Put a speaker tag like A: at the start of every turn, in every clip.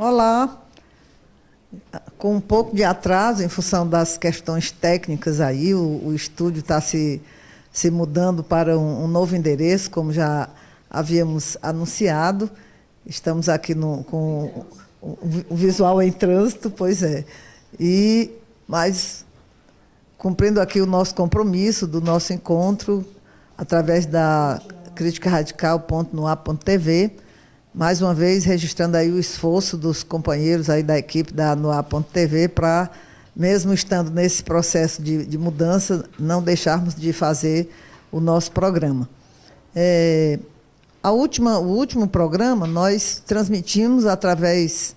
A: Olá, com um pouco de atraso em função das questões técnicas aí, o estúdio está se mudando para um novo endereço, como já havíamos anunciado. Estamos aqui com o visual em trânsito, pois é. Mas cumprindo aqui o nosso compromisso do nosso encontro, através da criticaradical.noar.tv, mais uma vez registrando aí o esforço dos companheiros aí da equipe da Noar.tv para, mesmo estando nesse processo de mudança, não deixarmos de fazer o nosso programa. O último programa nós transmitimos através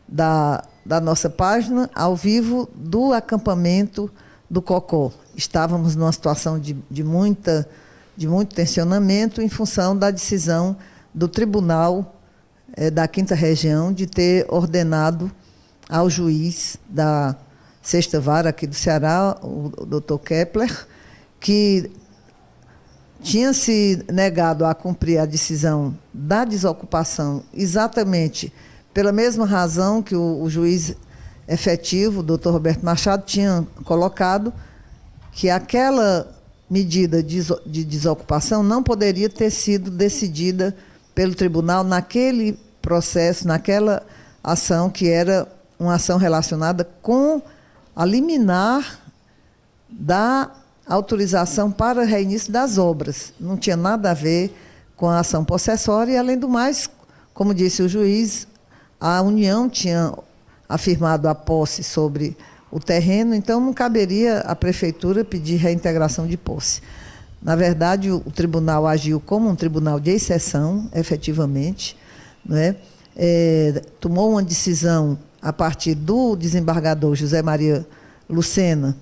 A: da nossa página, ao vivo, do acampamento do Cocó. Estávamos numa situação de muito tensionamento em função da decisão do Tribunal da 5ª Região de ter ordenado ao juiz da 6ª Vara aqui do Ceará, o doutor Kepler, que tinha se negado a cumprir a decisão da desocupação exatamente pela mesma razão que o juiz efetivo, o doutor Roberto Machado, tinha colocado, que aquela medida de desocupação não poderia ter sido decidida pelo tribunal naquele processo, naquela ação que era uma ação relacionada com a liminar da autorização para reinício das obras. Não tinha nada a ver com a ação possessória e, além do mais, como disse o juiz, a União tinha afirmado a posse sobre o terreno, então não caberia à prefeitura pedir reintegração de posse. Na verdade, o tribunal agiu como um tribunal de exceção, efetivamente, não é? Tomou uma decisão a partir do desembargador José Maria Lucena,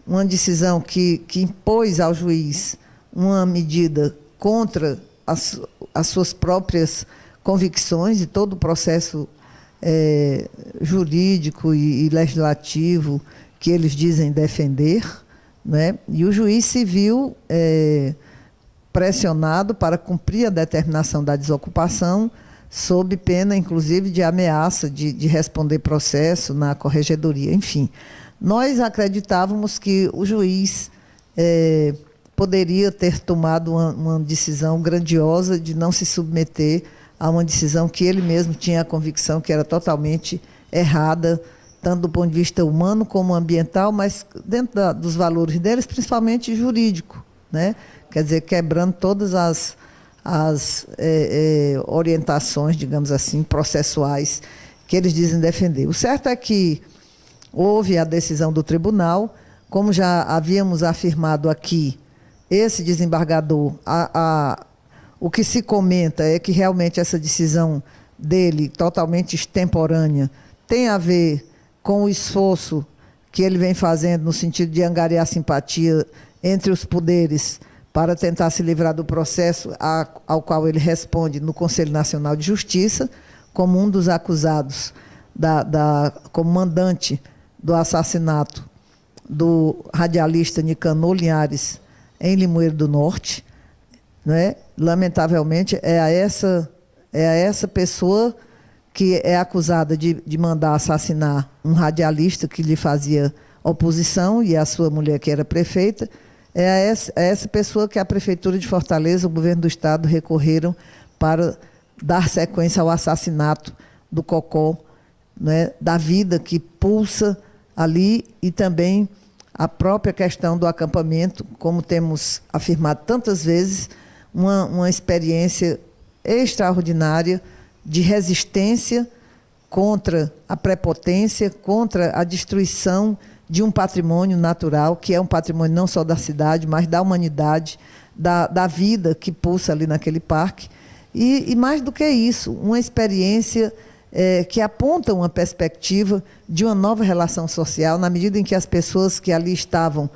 A: uma decisão que impôs ao juiz uma medida contra as suas próprias convicções e todo o processo jurídico e legislativo que eles dizem defender, né? E o juiz se viu pressionado para cumprir a determinação da desocupação, sob pena, inclusive, de ameaça de responder processo na corregedoria. Enfim, nós acreditávamos que o juiz poderia ter tomado uma decisão grandiosa de não se submeter a uma decisão que ele mesmo tinha a convicção que era totalmente errada, tanto do ponto de vista humano como ambiental, mas dentro dos valores deles, principalmente jurídico, né? Quer dizer, quebrando todas as orientações, digamos assim, processuais que eles dizem defender. O certo é que houve a decisão do tribunal, como já havíamos afirmado aqui, esse desembargador, o que se comenta é que realmente essa decisão dele, totalmente extemporânea, tem a ver com o esforço que ele vem fazendo no sentido de angariar simpatia entre os poderes para tentar se livrar do processo ao qual ele responde no Conselho Nacional de Justiça, como um dos acusados, como mandante do assassinato do radialista Nicanor Linhares em Limoeiro do Norte, né? Lamentavelmente, é a essa pessoa que é acusada de mandar assassinar um radialista que lhe fazia oposição, e a sua mulher, que era prefeita, é a essa pessoa que a Prefeitura de Fortaleza, o Governo do Estado, recorreram para dar sequência ao assassinato do Cocó, né, da vida que pulsa ali, e também a própria questão do acampamento, como temos afirmado tantas vezes, uma experiência extraordinária de resistência contra a prepotência, contra a destruição de um patrimônio natural, que é um patrimônio não só da cidade, mas da humanidade, da vida que pulsa ali naquele parque. E mais do que isso, uma experiência que aponta uma perspectiva de uma nova relação social, na medida em que as pessoas que ali estavam,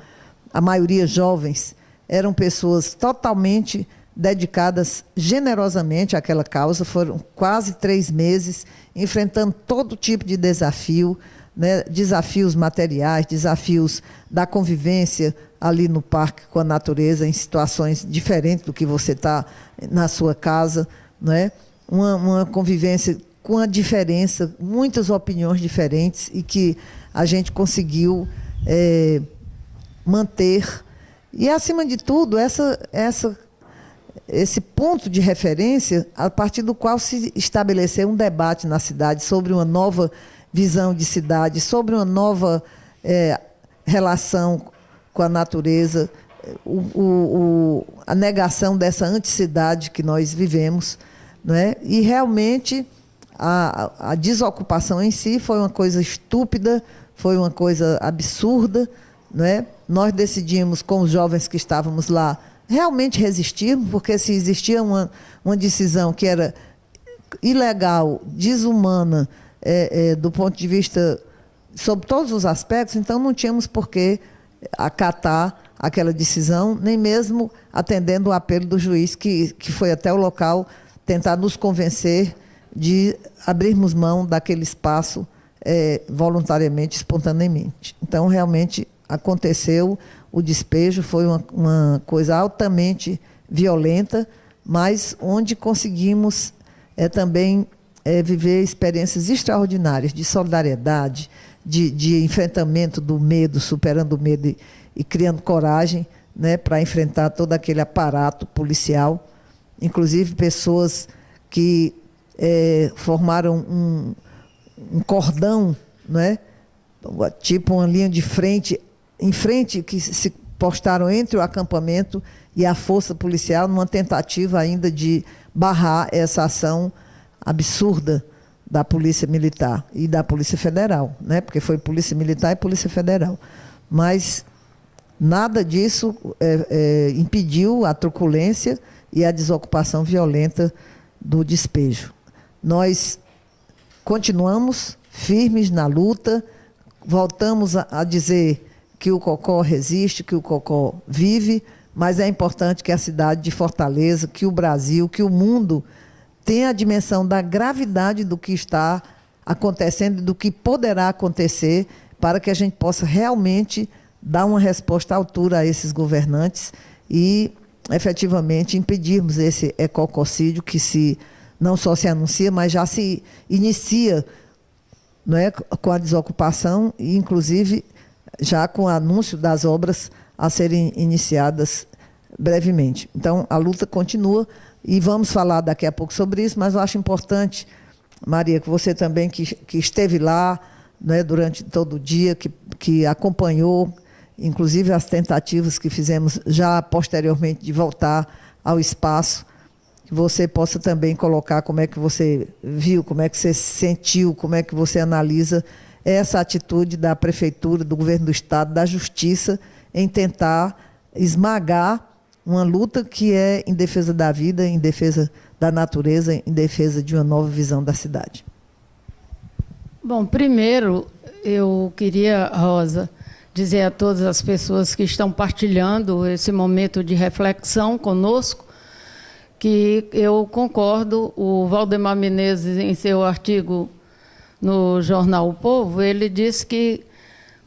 A: a maioria jovens, eram pessoas totalmente dedicadas generosamente àquela causa. Foram quase 3 meses enfrentando todo tipo de desafio, né? Desafios materiais, desafios da convivência ali no parque com a natureza, em situações diferentes do que você está na sua casa, né? Uma convivência com a diferença, muitas opiniões diferentes, e que a gente conseguiu manter. E, acima de tudo, esse ponto de referência, a partir do qual se estabeleceu um debate na cidade sobre uma nova visão de cidade, sobre uma nova relação com a natureza, a negação dessa anticidade que nós vivemos, não é? E, realmente, a desocupação em si foi uma coisa estúpida, foi uma coisa absurda, não é? Nós decidimos, com os jovens que estávamos lá, realmente resistirmos, porque se existia uma decisão que era ilegal, desumana, do ponto de vista, sob todos os aspectos, então não tínhamos por que acatar aquela decisão, nem mesmo atendendo o apelo do juiz, que foi até o local tentar nos convencer de abrirmos mão daquele espaço voluntariamente, espontaneamente. Então, realmente, aconteceu o despejo, foi uma coisa altamente violenta, mas onde conseguimos também viver experiências extraordinárias de solidariedade, de enfrentamento do medo, superando o medo e criando coragem, né, para enfrentar todo aquele aparato policial, inclusive pessoas que formaram um cordão, né, tipo uma linha de frente, em frente, que se postaram entre o acampamento e a força policial, numa tentativa ainda de barrar essa ação absurda da Polícia Militar e da Polícia Federal, né? Porque foi Polícia Militar e Polícia Federal. Mas nada disso impediu a truculência e a desocupação violenta do despejo. Nós continuamos firmes na luta, voltamos a dizer que o Cocó resiste, que o Cocó vive, mas é importante que a cidade de Fortaleza, que o Brasil, que o mundo tenha a dimensão da gravidade do que está acontecendo e do que poderá acontecer, para que a gente possa realmente dar uma resposta à altura a esses governantes e, efetivamente, impedirmos esse ecococídio que não só se anuncia, mas já se inicia, não é, com a desocupação e, inclusive, já com o anúncio das obras a serem iniciadas brevemente. Então, a luta continua e vamos falar daqui a pouco sobre isso, mas eu acho importante, Maria, que você também, que esteve lá, né, durante todo o dia, que acompanhou, inclusive, as tentativas que fizemos já posteriormente de voltar ao espaço, que você possa também colocar como é que você viu, como é que você sentiu, como é que você analisa essa atitude da Prefeitura, do Governo do Estado, da Justiça, em tentar esmagar uma luta que é em defesa da vida, em defesa da natureza, em defesa de uma nova visão da cidade.
B: Bom, primeiro, eu queria, Rosa, dizer a todas as pessoas que estão partilhando esse momento de reflexão conosco, que eu concordo. O Valdemar Menezes, em seu artigo no jornal O Povo, ele disse que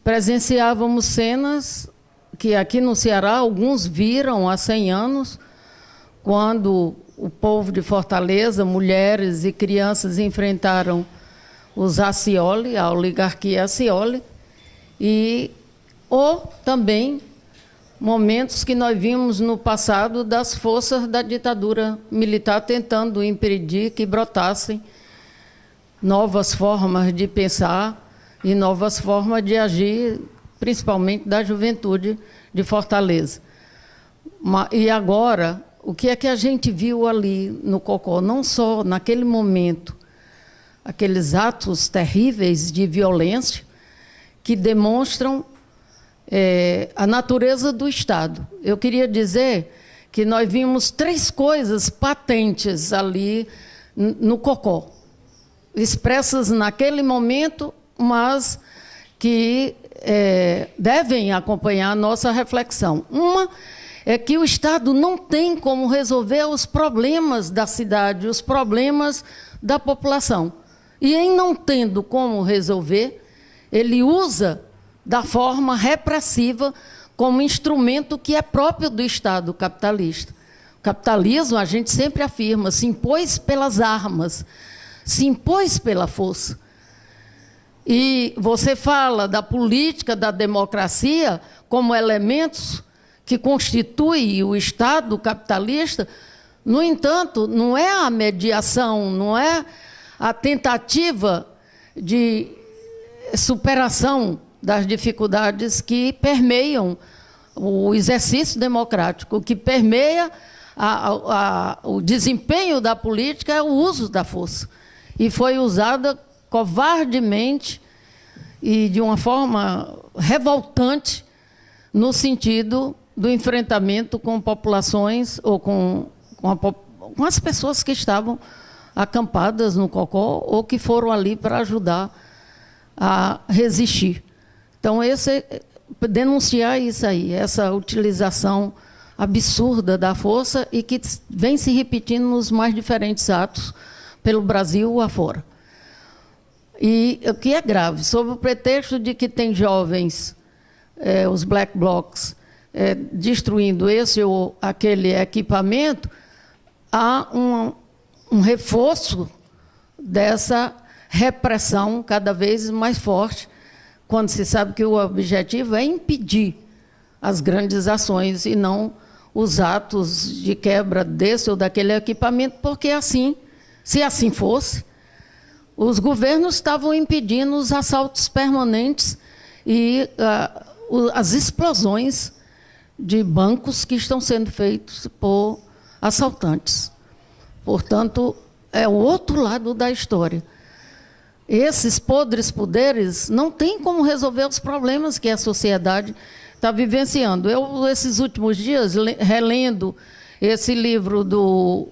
B: presenciávamos cenas que aqui no Ceará alguns viram há 100 anos, quando o povo de Fortaleza, mulheres e crianças, enfrentaram os Accioli, a oligarquia Accioli, ou também momentos que nós vimos no passado das forças da ditadura militar tentando impedir que brotassem novas formas de pensar e novas formas de agir, principalmente da juventude de Fortaleza. E agora, o que é que a gente viu ali no Cocó? Não só naquele momento, aqueles atos terríveis de violência que demonstram a natureza do Estado. Eu queria dizer que nós vimos 3 coisas patentes ali no Cocó, expressas naquele momento, mas que devem acompanhar a nossa reflexão. Uma é que o Estado não tem como resolver os problemas da cidade, os problemas da população. E, em não tendo como resolver, ele usa da forma repressiva como instrumento que é próprio do Estado capitalista. O capitalismo, a gente sempre afirma, se impôs pelas armas, se impôs pela força. E você fala da política, da democracia, como elementos que constituem o Estado capitalista. No entanto, não é a mediação, não é a tentativa de superação das dificuldades que permeiam o exercício democrático. O que permeia o desempenho da política é o uso da força. E foi usada covardemente e de uma forma revoltante no sentido do enfrentamento com populações ou com as pessoas que estavam acampadas no Cocó ou que foram ali para ajudar a resistir. Então, denunciar isso aí, essa utilização absurda da força e que vem se repetindo nos mais diferentes atos pelo Brasil afora. E o que é grave, sob o pretexto de que tem jovens, os black blocs, destruindo esse ou aquele equipamento, há um reforço dessa repressão cada vez mais forte, quando se sabe que o objetivo é impedir as grandes ações e não os atos de quebra desse ou daquele equipamento, porque assim, se assim fosse, os governos estavam impedindo os assaltos permanentes e as explosões de bancos que estão sendo feitos por assaltantes. Portanto, é o outro lado da história. Esses podres poderes não têm como resolver os problemas que a sociedade está vivenciando. Eu, esses últimos dias, relendo esse livro do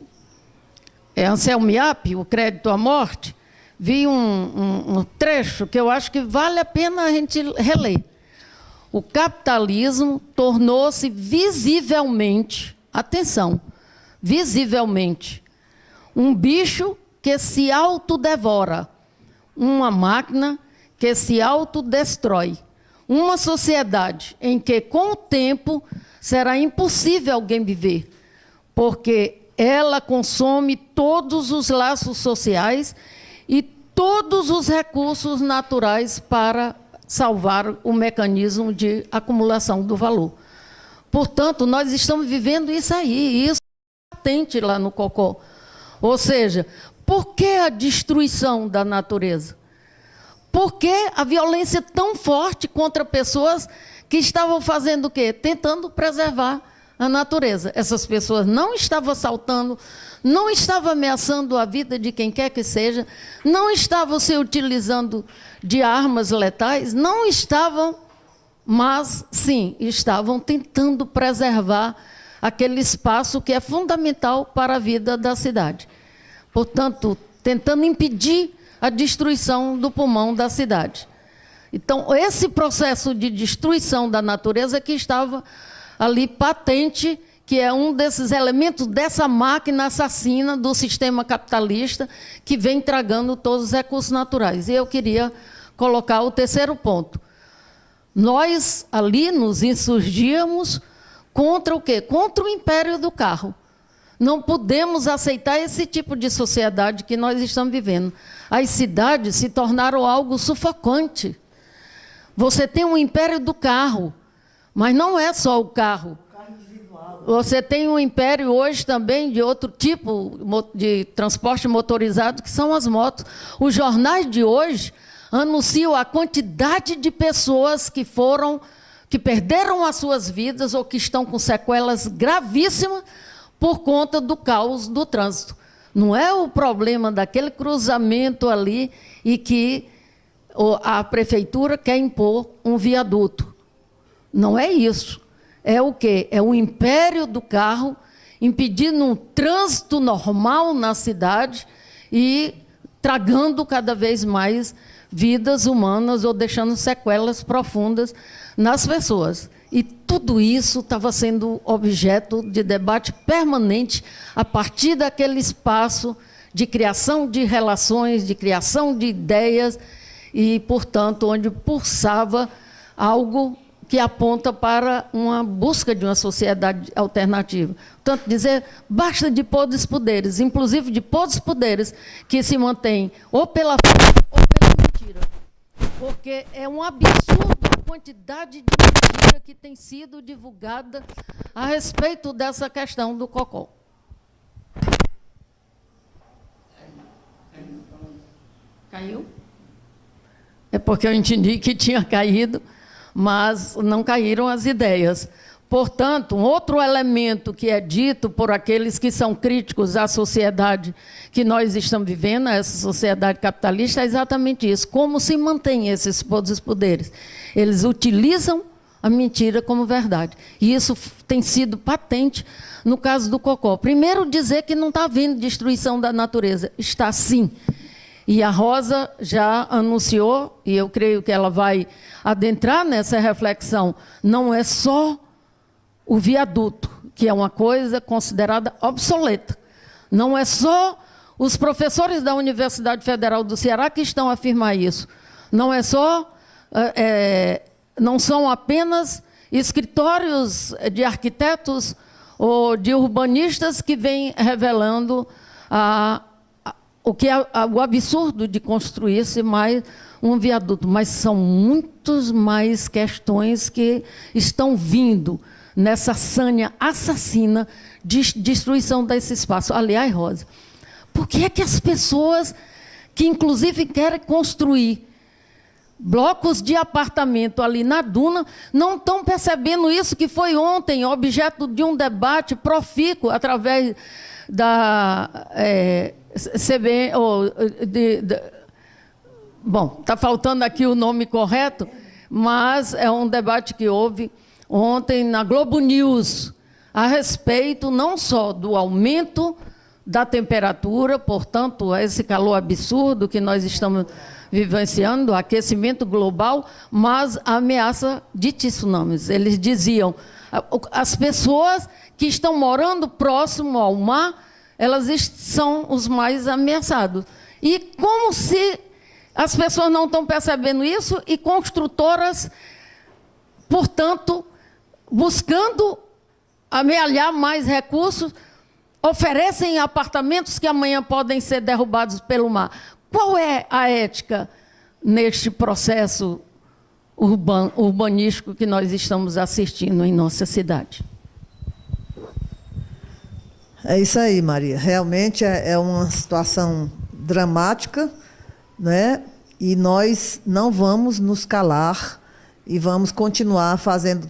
B: Anselmo Yapp, O Crédito à Morte, vi um trecho que eu acho que vale a pena a gente reler. O capitalismo tornou-se visivelmente, atenção, visivelmente, um bicho que se autodevora, uma máquina que se autodestrói, uma sociedade em que, com o tempo, será impossível alguém viver, porque ela consome todos os laços sociais e todos os recursos naturais para salvar o mecanismo de acumulação do valor. Portanto, nós estamos vivendo isso aí, e isso é patente lá no Cocó. Ou seja, por que a destruição da natureza? Por que a violência tão forte contra pessoas que estavam fazendo o quê? Tentando preservar a natureza. Essas pessoas não estavam assaltando, não estavam ameaçando a vida de quem quer que seja, não estavam se utilizando de armas letais, não estavam, mas sim, estavam tentando preservar aquele espaço que é fundamental para a vida da cidade. Portanto, tentando impedir a destruição do pulmão da cidade. Então, esse processo de destruição da natureza que estava ali patente, que é um desses elementos dessa máquina assassina do sistema capitalista que vem tragando todos os recursos naturais. E eu queria colocar o terceiro ponto. Nós ali nos insurgíamos contra o quê? Contra o império do carro. Não podemos aceitar esse tipo de sociedade que nós estamos vivendo. As cidades se tornaram algo sufocante. Você tem um império do carro, mas não é só o carro. Você tem um império hoje também de outro tipo de transporte motorizado, que são as motos. Os jornais de hoje anunciam a quantidade de pessoas que perderam as suas vidas ou que estão com sequelas gravíssimas por conta do caos do trânsito. Não é o problema daquele cruzamento ali e que a prefeitura quer impor um viaduto. Não é isso. É o quê? É o império do carro impedindo um trânsito normal na cidade e tragando cada vez mais vidas humanas ou deixando sequelas profundas nas pessoas. E tudo isso estava sendo objeto de debate permanente a partir daquele espaço de criação de relações, de criação de ideias e, portanto, onde pulsava algo que aponta para uma busca de uma sociedade alternativa. Portanto, dizer, basta de podres poderes, inclusive de podres poderes que se mantêm ou pela força ou pela mentira. Porque é um absurdo a quantidade de mentira que tem sido divulgada a respeito dessa questão do cocó. Caiu? É porque eu entendi que tinha caído, mas não caíram as ideias. Portanto, um outro elemento que é dito por aqueles que são críticos à sociedade que nós estamos vivendo, essa sociedade capitalista, é exatamente isso. Como se mantém esses poderes? Eles utilizam a mentira como verdade. E isso tem sido patente no caso do cocó. Primeiro, dizer que não está havendo destruição da natureza. Está sim. E a Rosa já anunciou, e eu creio que ela vai adentrar nessa reflexão, não é só o viaduto, que é uma coisa considerada obsoleta. Não é só os professores da Universidade Federal do Ceará que estão a afirmar isso. Não é só, não são apenas escritórios de arquitetos ou de urbanistas que vêm revelando o absurdo de construir-se mais um viaduto, mas são muitas mais questões que estão vindo nessa sanha assassina de destruição desse espaço. Aliás, Rosa, por que é que as pessoas que, inclusive, querem construir blocos de apartamento ali na duna, não estão percebendo isso, que foi ontem objeto de um debate profícuo através da CBN, bom, está faltando aqui o nome correto, mas é um debate que houve ontem na Globo News, a respeito não só do aumento da temperatura, portanto, esse calor absurdo que nós estamos vivenciando, aquecimento global, mas a ameaça de tsunamis. Eles diziam, as pessoas que estão morando próximo ao mar, elas são os mais ameaçados. E como se as pessoas não estão percebendo isso, e construtoras, portanto, buscando amealhar mais recursos, oferecem apartamentos que amanhã podem ser derrubados pelo mar. Qual é a ética neste processo urbanístico que nós estamos assistindo em nossa cidade?
A: É isso aí, Maria. Realmente é uma situação dramática, né? E nós não vamos nos calar e vamos continuar fazendo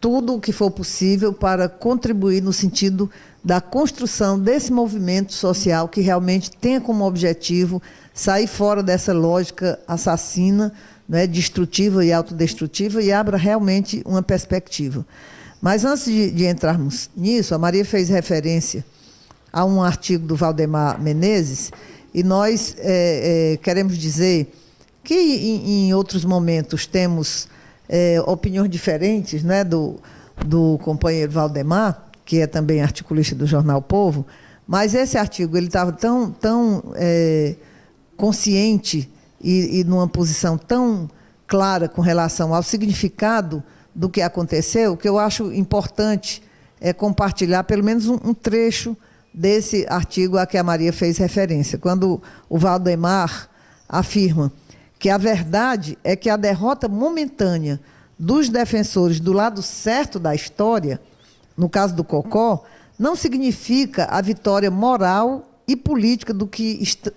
A: tudo o que for possível para contribuir no sentido da construção desse movimento social que realmente tenha como objetivo sair fora dessa lógica assassina, né, destrutiva e autodestrutiva, e abra realmente uma perspectiva. Mas antes de entrarmos nisso, a Maria fez referência a um artigo do Valdemar Menezes, e nós queremos dizer que em outros momentos temos opiniões diferentes, né, do companheiro Valdemar, que é também articulista do jornal Povo, mas esse artigo ele estava tão consciente e numa posição tão clara com relação ao significado do que aconteceu, que eu acho importante compartilhar pelo menos um trecho desse artigo a que a Maria fez referência, quando o Valdemar afirma que a verdade é que a derrota momentânea dos defensores do lado certo da história, no caso do cocó, não significa a vitória moral e política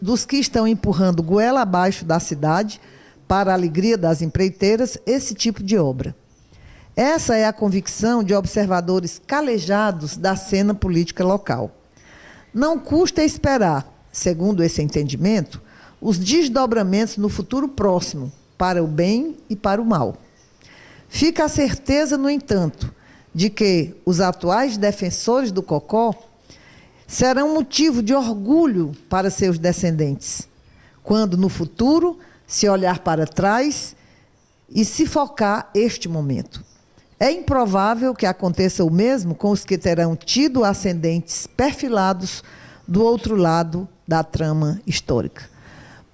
A: dos que estão empurrando goela abaixo da cidade, para a alegria das empreiteiras, esse tipo de obra. Essa é a convicção de observadores calejados da cena política local. Não custa esperar, segundo esse entendimento, os desdobramentos no futuro próximo, para o bem e para o mal. Fica a certeza, no entanto, de que os atuais defensores do cocó serão motivo de orgulho para seus descendentes, quando, no futuro, se olhar para trás e se focar este momento. É improvável que aconteça o mesmo com os que terão tido ascendentes perfilados do outro lado da trama histórica.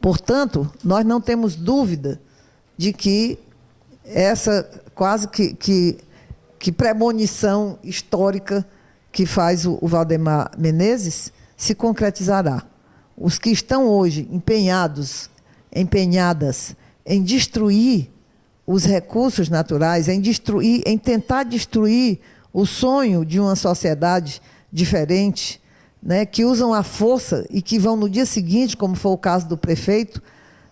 A: Portanto, nós não temos dúvida de que essa quase que premonição histórica que faz o Valdemar Menezes se concretizará. Os que estão hoje empenhadas em destruir os recursos naturais, em tentar destruir o sonho de uma sociedade diferente, né, que usam a força e que vão no dia seguinte, como foi o caso do prefeito,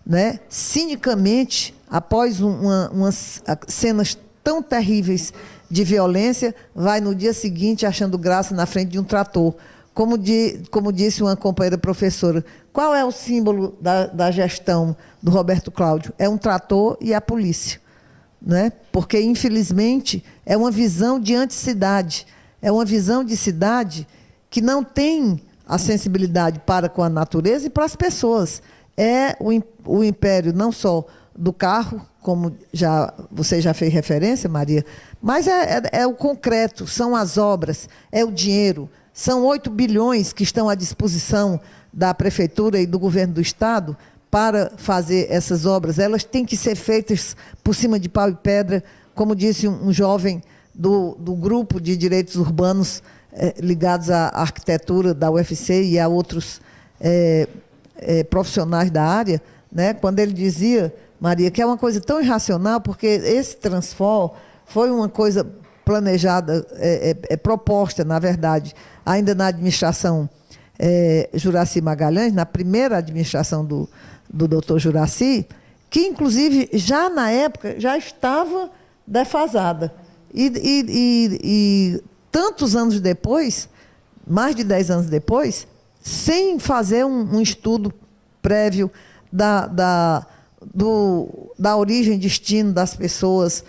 A: né, cinicamente, após umas cenas tão terríveis de violência, vai no dia seguinte achando graça na frente de um trator. Como disse uma companheira professora, qual é o símbolo da gestão do Roberto Cláudio? É um trator e a polícia, né? Porque, infelizmente, é uma visão de anticidade, é uma visão de cidade que não tem a sensibilidade para com a natureza e para as pessoas. É o império não só do carro, como você já fez referência, Maria, mas é o concreto, são as obras, é o dinheiro. São 8 bilhões que estão à disposição da Prefeitura e do Governo do Estado para fazer essas obras. Elas têm que ser feitas por cima de pau e pedra, como disse um jovem do grupo de direitos urbanos ligados à arquitetura da UFC e a outros profissionais da área, né, quando ele dizia, Maria, que é uma coisa tão irracional, porque esse Transfor foi uma coisa planejada, proposta, na verdade, ainda na administração Juracy Magalhães, na primeira administração do doutor Juracy, que, inclusive, já na época, já estava defasada. E tantos anos depois, mais de 10 anos depois, sem fazer um estudo prévio da origem e destino das pessoas,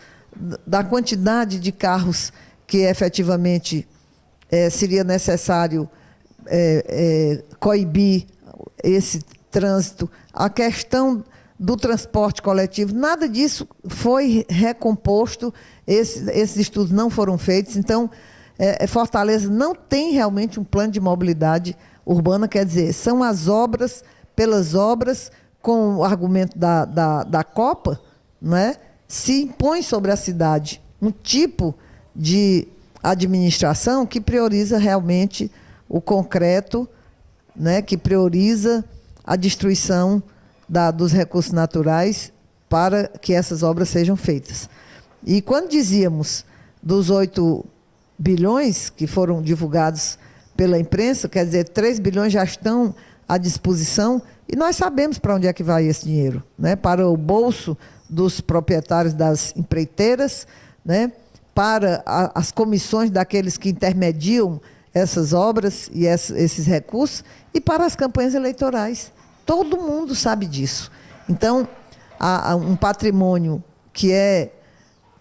A: da quantidade de carros que efetivamente seria necessário coibir esse trânsito, a questão do transporte coletivo, nada disso foi recomposto, esses estudos não foram feitos. Então, Fortaleza não tem realmente um plano de mobilidade urbana, quer dizer, são as obras pelas obras, com o argumento da Copa, não é? Se impõe sobre a cidade um tipo de administração que prioriza realmente o concreto, né, que prioriza a destruição dos recursos naturais para que essas obras sejam feitas. E quando dizíamos dos 8 bilhões que foram divulgados pela imprensa, quer dizer, 3 bilhões já estão à disposição, e nós sabemos para onde é que vai esse dinheiro, né? Para o bolso dos proprietários das empreiteiras, né? Para as comissões daqueles que intermediam essas obras e esses recursos, e para as campanhas eleitorais. Todo mundo sabe disso. Então, há um patrimônio que é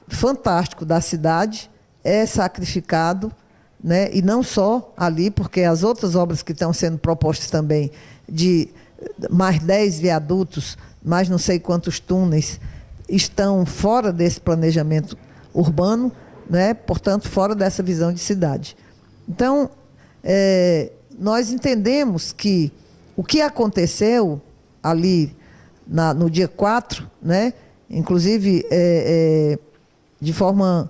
A: fantástico da cidade, é sacrificado, né? E não só ali, porque as outras obras que estão sendo propostas também, de mais 10 viadutos, mais não sei quantos túneis, estão fora desse planejamento urbano, né? Portanto, fora dessa visão de cidade. Então, nós entendemos que o que aconteceu ali no dia 4, né? Inclusive, de forma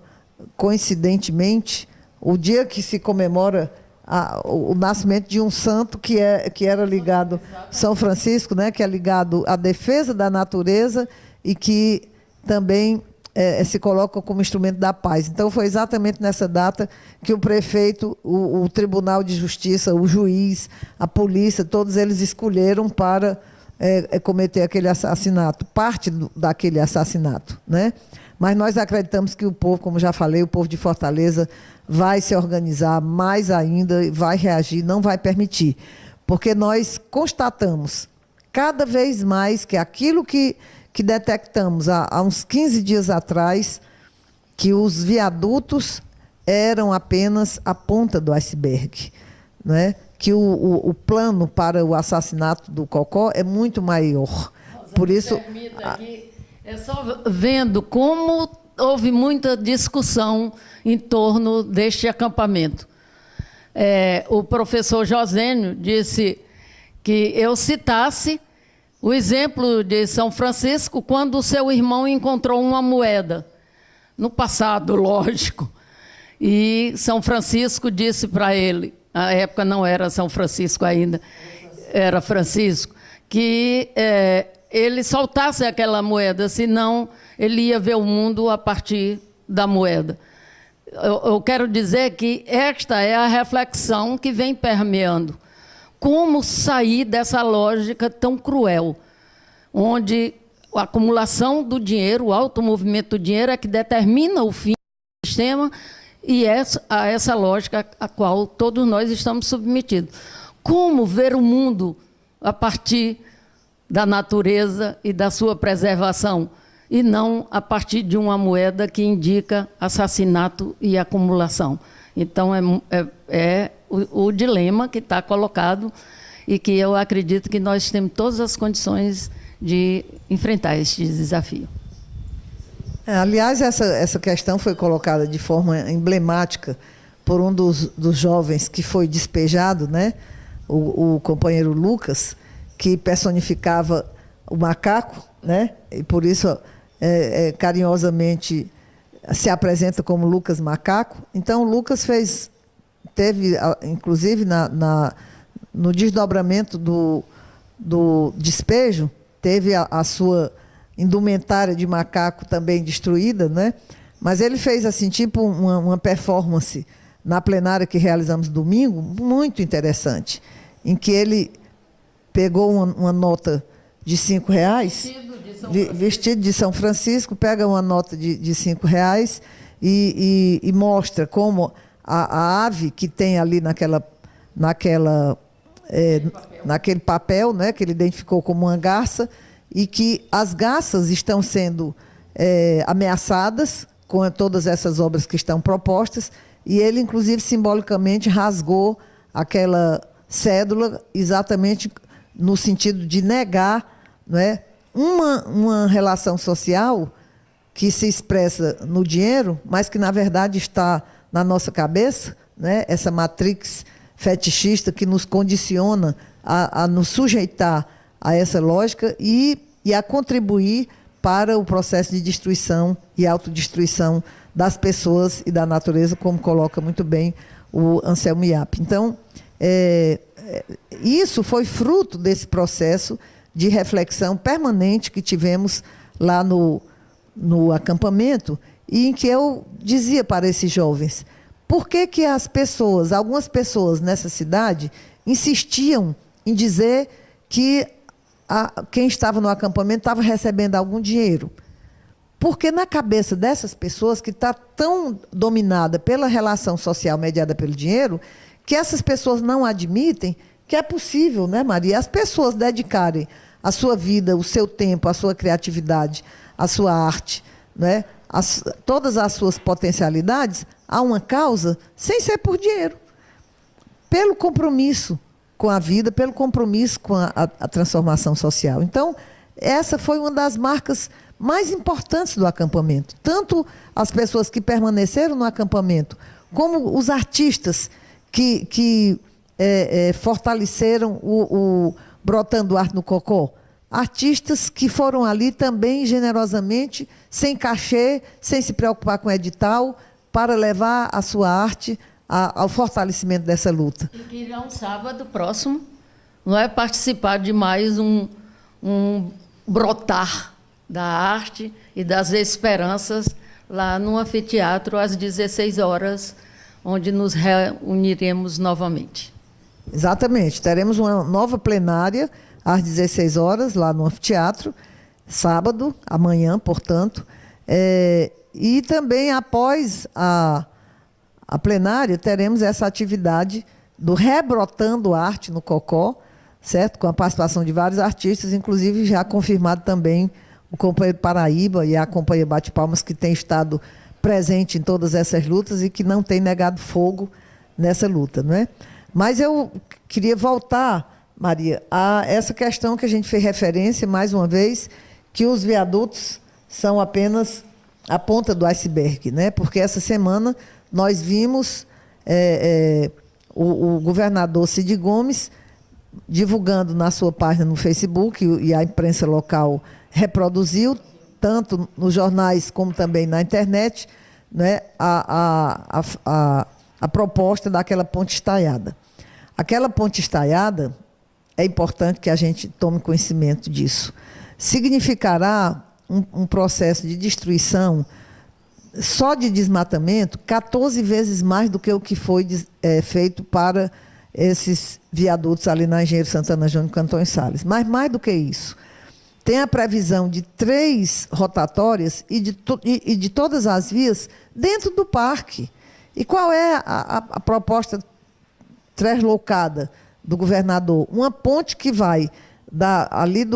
A: coincidentemente, o dia que se comemora o nascimento de um santo que era ligado São Francisco, né, que é ligado à defesa da natureza e que também se coloca como instrumento da paz. Então, foi exatamente nessa data que o prefeito, o Tribunal de Justiça, o juiz, a polícia, todos eles escolheram para cometer aquele assassinato, parte daquele assassinato, né? Mas nós acreditamos que o povo, como já falei, o povo de Fortaleza vai se organizar mais ainda, vai reagir, não vai permitir. Porque nós constatamos cada vez mais que aquilo que detectamos há uns 15 dias atrás, que os viadutos eram apenas a ponta do iceberg, né? Que o plano para o assassinato do Cocó é muito maior. Por isso,
B: é só vendo como houve muita discussão em torno deste acampamento. O professor Josênio disse que eu citasse O exemplo de São Francisco, quando o seu irmão encontrou uma moeda, no passado, lógico, e São Francisco disse para ele, na época não era São Francisco ainda, era Francisco, que ele soltasse aquela moeda, senão ele ia ver o mundo a partir da moeda. Eu quero dizer que esta é a reflexão que vem permeando. Como sair dessa lógica tão cruel, onde a acumulação do dinheiro, o alto movimento do dinheiro é que determina o fim do sistema e a essa lógica a qual todos nós estamos submetidos. Como ver o mundo a partir da natureza e da sua preservação, e não a partir de uma moeda que indica assassinato e acumulação. Então, é o dilema que está colocado e que eu acredito que nós temos todas as condições de enfrentar este desafio.
A: Aliás, essa questão foi colocada de forma emblemática por um dos jovens que foi despejado, né? O companheiro Lucas, que personificava o macaco, né? E por isso carinhosamente se apresenta como Lucas Macaco. Então, Lucas teve, inclusive, no desdobramento do despejo, teve a sua indumentária de macaco também destruída, né? Mas ele fez assim, tipo uma performance na plenária que realizamos domingo, muito interessante, em que ele pegou uma nota de R$5, vestido de São Francisco, pega uma nota de R$5 e mostra como a ave que tem ali naquele papel, né, que ele identificou como uma garça, e que as garças estão sendo ameaçadas com todas essas obras que estão propostas, e ele, inclusive, simbolicamente rasgou aquela cédula exatamente no sentido de negar, não é, uma relação social que se expressa no dinheiro, mas que, na verdade, está na nossa cabeça, né, essa matrix fetichista que nos condiciona a nos sujeitar a essa lógica e a contribuir para o processo de destruição e autodestruição das pessoas e da natureza, como coloca muito bem o Anselmo Iappi. Então, isso foi fruto desse processo de reflexão permanente que tivemos lá no acampamento, e em que eu dizia para esses jovens, por que algumas pessoas nessa cidade insistiam em dizer que quem estava no acampamento estava recebendo algum dinheiro? Porque na cabeça dessas pessoas, que está tão dominada pela relação social mediada pelo dinheiro, que essas pessoas não admitem que é possível, né, Maria, as pessoas dedicarem a sua vida, o seu tempo, a sua criatividade, a sua arte, né, todas as suas potencialidades a uma causa sem ser por dinheiro, pelo compromisso com a vida, pelo compromisso com a transformação social. Então, essa foi uma das marcas mais importantes do acampamento. Tanto as pessoas que permaneceram no acampamento, como os artistas que fortaleceram o Brotando Arte no Cocó. Artistas que foram ali também generosamente, sem cachê, sem se preocupar com edital, para levar a sua arte ao fortalecimento dessa luta.
B: E que irão sábado próximo, não é, participar de mais um brotar da arte e das esperanças lá no anfiteatro às 16 horas, onde nos reuniremos novamente.
A: Exatamente. Teremos uma nova plenária às 16 horas, lá no anfiteatro, sábado, amanhã, portanto. E também, após a plenária, teremos essa atividade do Rebrotando Arte no Cocó, certo? Com a participação de vários artistas, inclusive já confirmado também o companheiro Paraíba e a companhia Bate Palmas, que tem estado presente em todas essas lutas e que não tem negado fogo nessa luta, não é? Mas eu queria voltar, Maria, a essa questão que a gente fez referência, mais uma vez, que os viadutos são apenas a ponta do iceberg, né? Porque essa semana nós vimos o governador Cid Gomes divulgando na sua página no Facebook, e a imprensa local reproduziu, tanto nos jornais como também na internet, né, a proposta daquela ponte estaiada. Aquela ponte estaiada, é importante que a gente tome conhecimento disso, significará um processo de destruição, só de desmatamento, 14 vezes mais do que o que foi feito para esses viadutos ali na Engenheiro Santana Júnior, Cantões Sales. Mas mais do que isso, tem a previsão de 3 rotatórias e de todas as vias dentro do parque. E qual é a proposta translocada do governador? Uma ponte que vai ali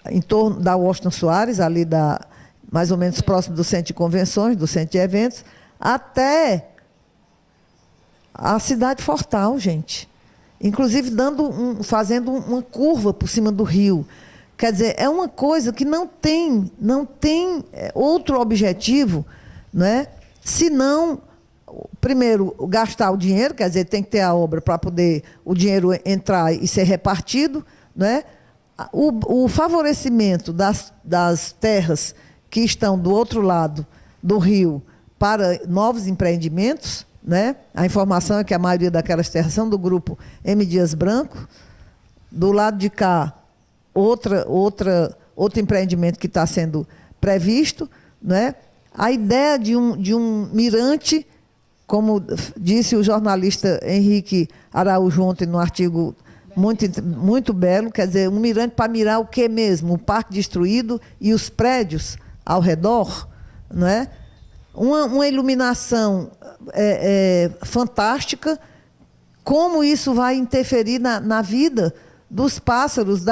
A: em torno da Washington Soares, ali mais ou menos próximo do centro de convenções, do centro de eventos, até a cidade Fortal, gente. Inclusive fazendo uma curva por cima do rio. Quer dizer, é uma coisa que não tem outro objetivo, não é? Senão, primeiro, gastar o dinheiro, quer dizer, tem que ter a obra para poder o dinheiro entrar e ser repartido, não é? O favorecimento das terras que estão do outro lado do rio para novos empreendimentos, né? A informação é que a maioria daquelas terras são do grupo M. Dias Branco. Do lado de cá, outro empreendimento que está sendo previsto, né? A ideia de um mirante, como disse o jornalista Henrique Araújo ontem no artigo muito belo, quer dizer, um mirante para mirar o que mesmo? O parque destruído e os prédios ao redor, não é? Uma iluminação fantástica. Como isso vai interferir na vida dos pássaros,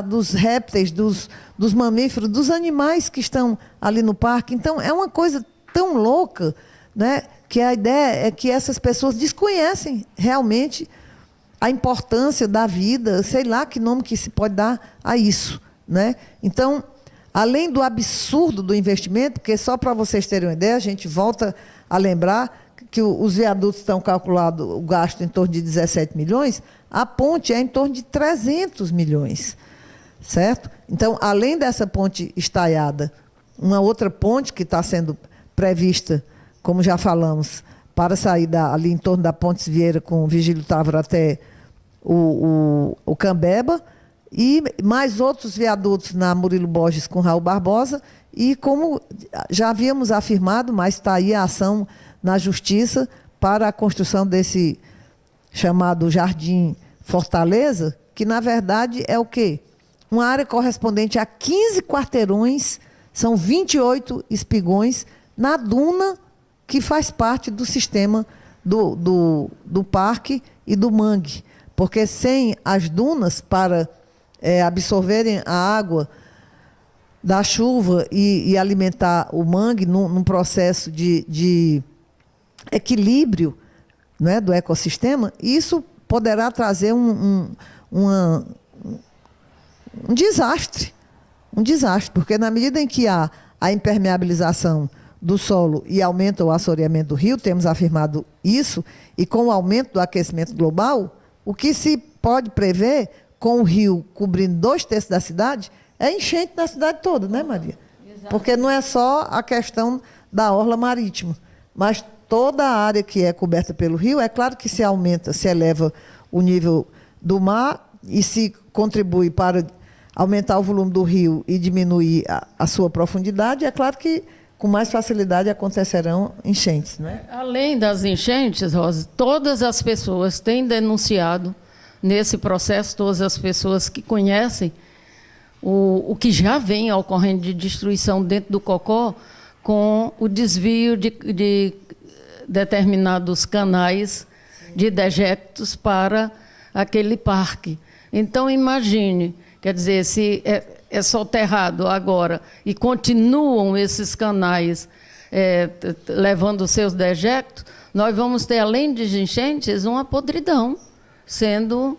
A: dos répteis, dos mamíferos, dos animais que estão ali no parque. Então, é uma coisa tão louca, né, que a ideia é que essas pessoas desconhecem realmente a importância da vida, sei lá que nome que se pode dar a isso, né? Então, além do absurdo do investimento, porque só para vocês terem uma ideia, a gente volta a lembrar que os viadutos estão calculados o gasto em torno de 17 milhões, a ponte é em torno de 300 milhões, certo? Então, além dessa ponte estaiada, uma outra ponte que está sendo prevista, como já falamos, para sair ali em torno da Pontes Vieira com o Vigílio Távora até o Cambeba, e mais outros viadutos na Murilo Borges com Raul Barbosa, e como já havíamos afirmado, mas está aí a ação na Justiça para a construção desse chamado Jardim Fortaleza, que na verdade é o quê? Uma área correspondente a 15 quarteirões, são 28 espigões, na duna que faz parte do sistema do parque e do mangue. Porque sem as dunas para absorverem a água da chuva e alimentar o mangue num processo de equilíbrio, não é, do ecossistema, isso poderá trazer um desastre. Um desastre, porque na medida em que há a impermeabilização do solo e aumenta o assoreamento do rio, temos afirmado isso, e com o aumento do aquecimento global, o que se pode prever, com o rio cobrindo 2/3 da cidade, é enchente na cidade toda, né, Maria? Exato. Porque não é só a questão da orla marítima, mas toda a área que é coberta pelo rio, é claro que se aumenta, se eleva o nível do mar e se contribui para aumentar o volume do rio e diminuir a sua profundidade, é claro que com mais facilidade acontecerão enchentes, né?
B: Além das enchentes, Rosa, todas as pessoas têm denunciado nesse processo, todas as pessoas que conhecem o que já vem ocorrendo de destruição dentro do Cocó, com o desvio de determinados canais de dejectos para aquele parque. Então, imagine, quer dizer, se é soterrado agora e continuam esses canais levando os seus dejectos, nós vamos ter, além de enchentes, uma podridão sendo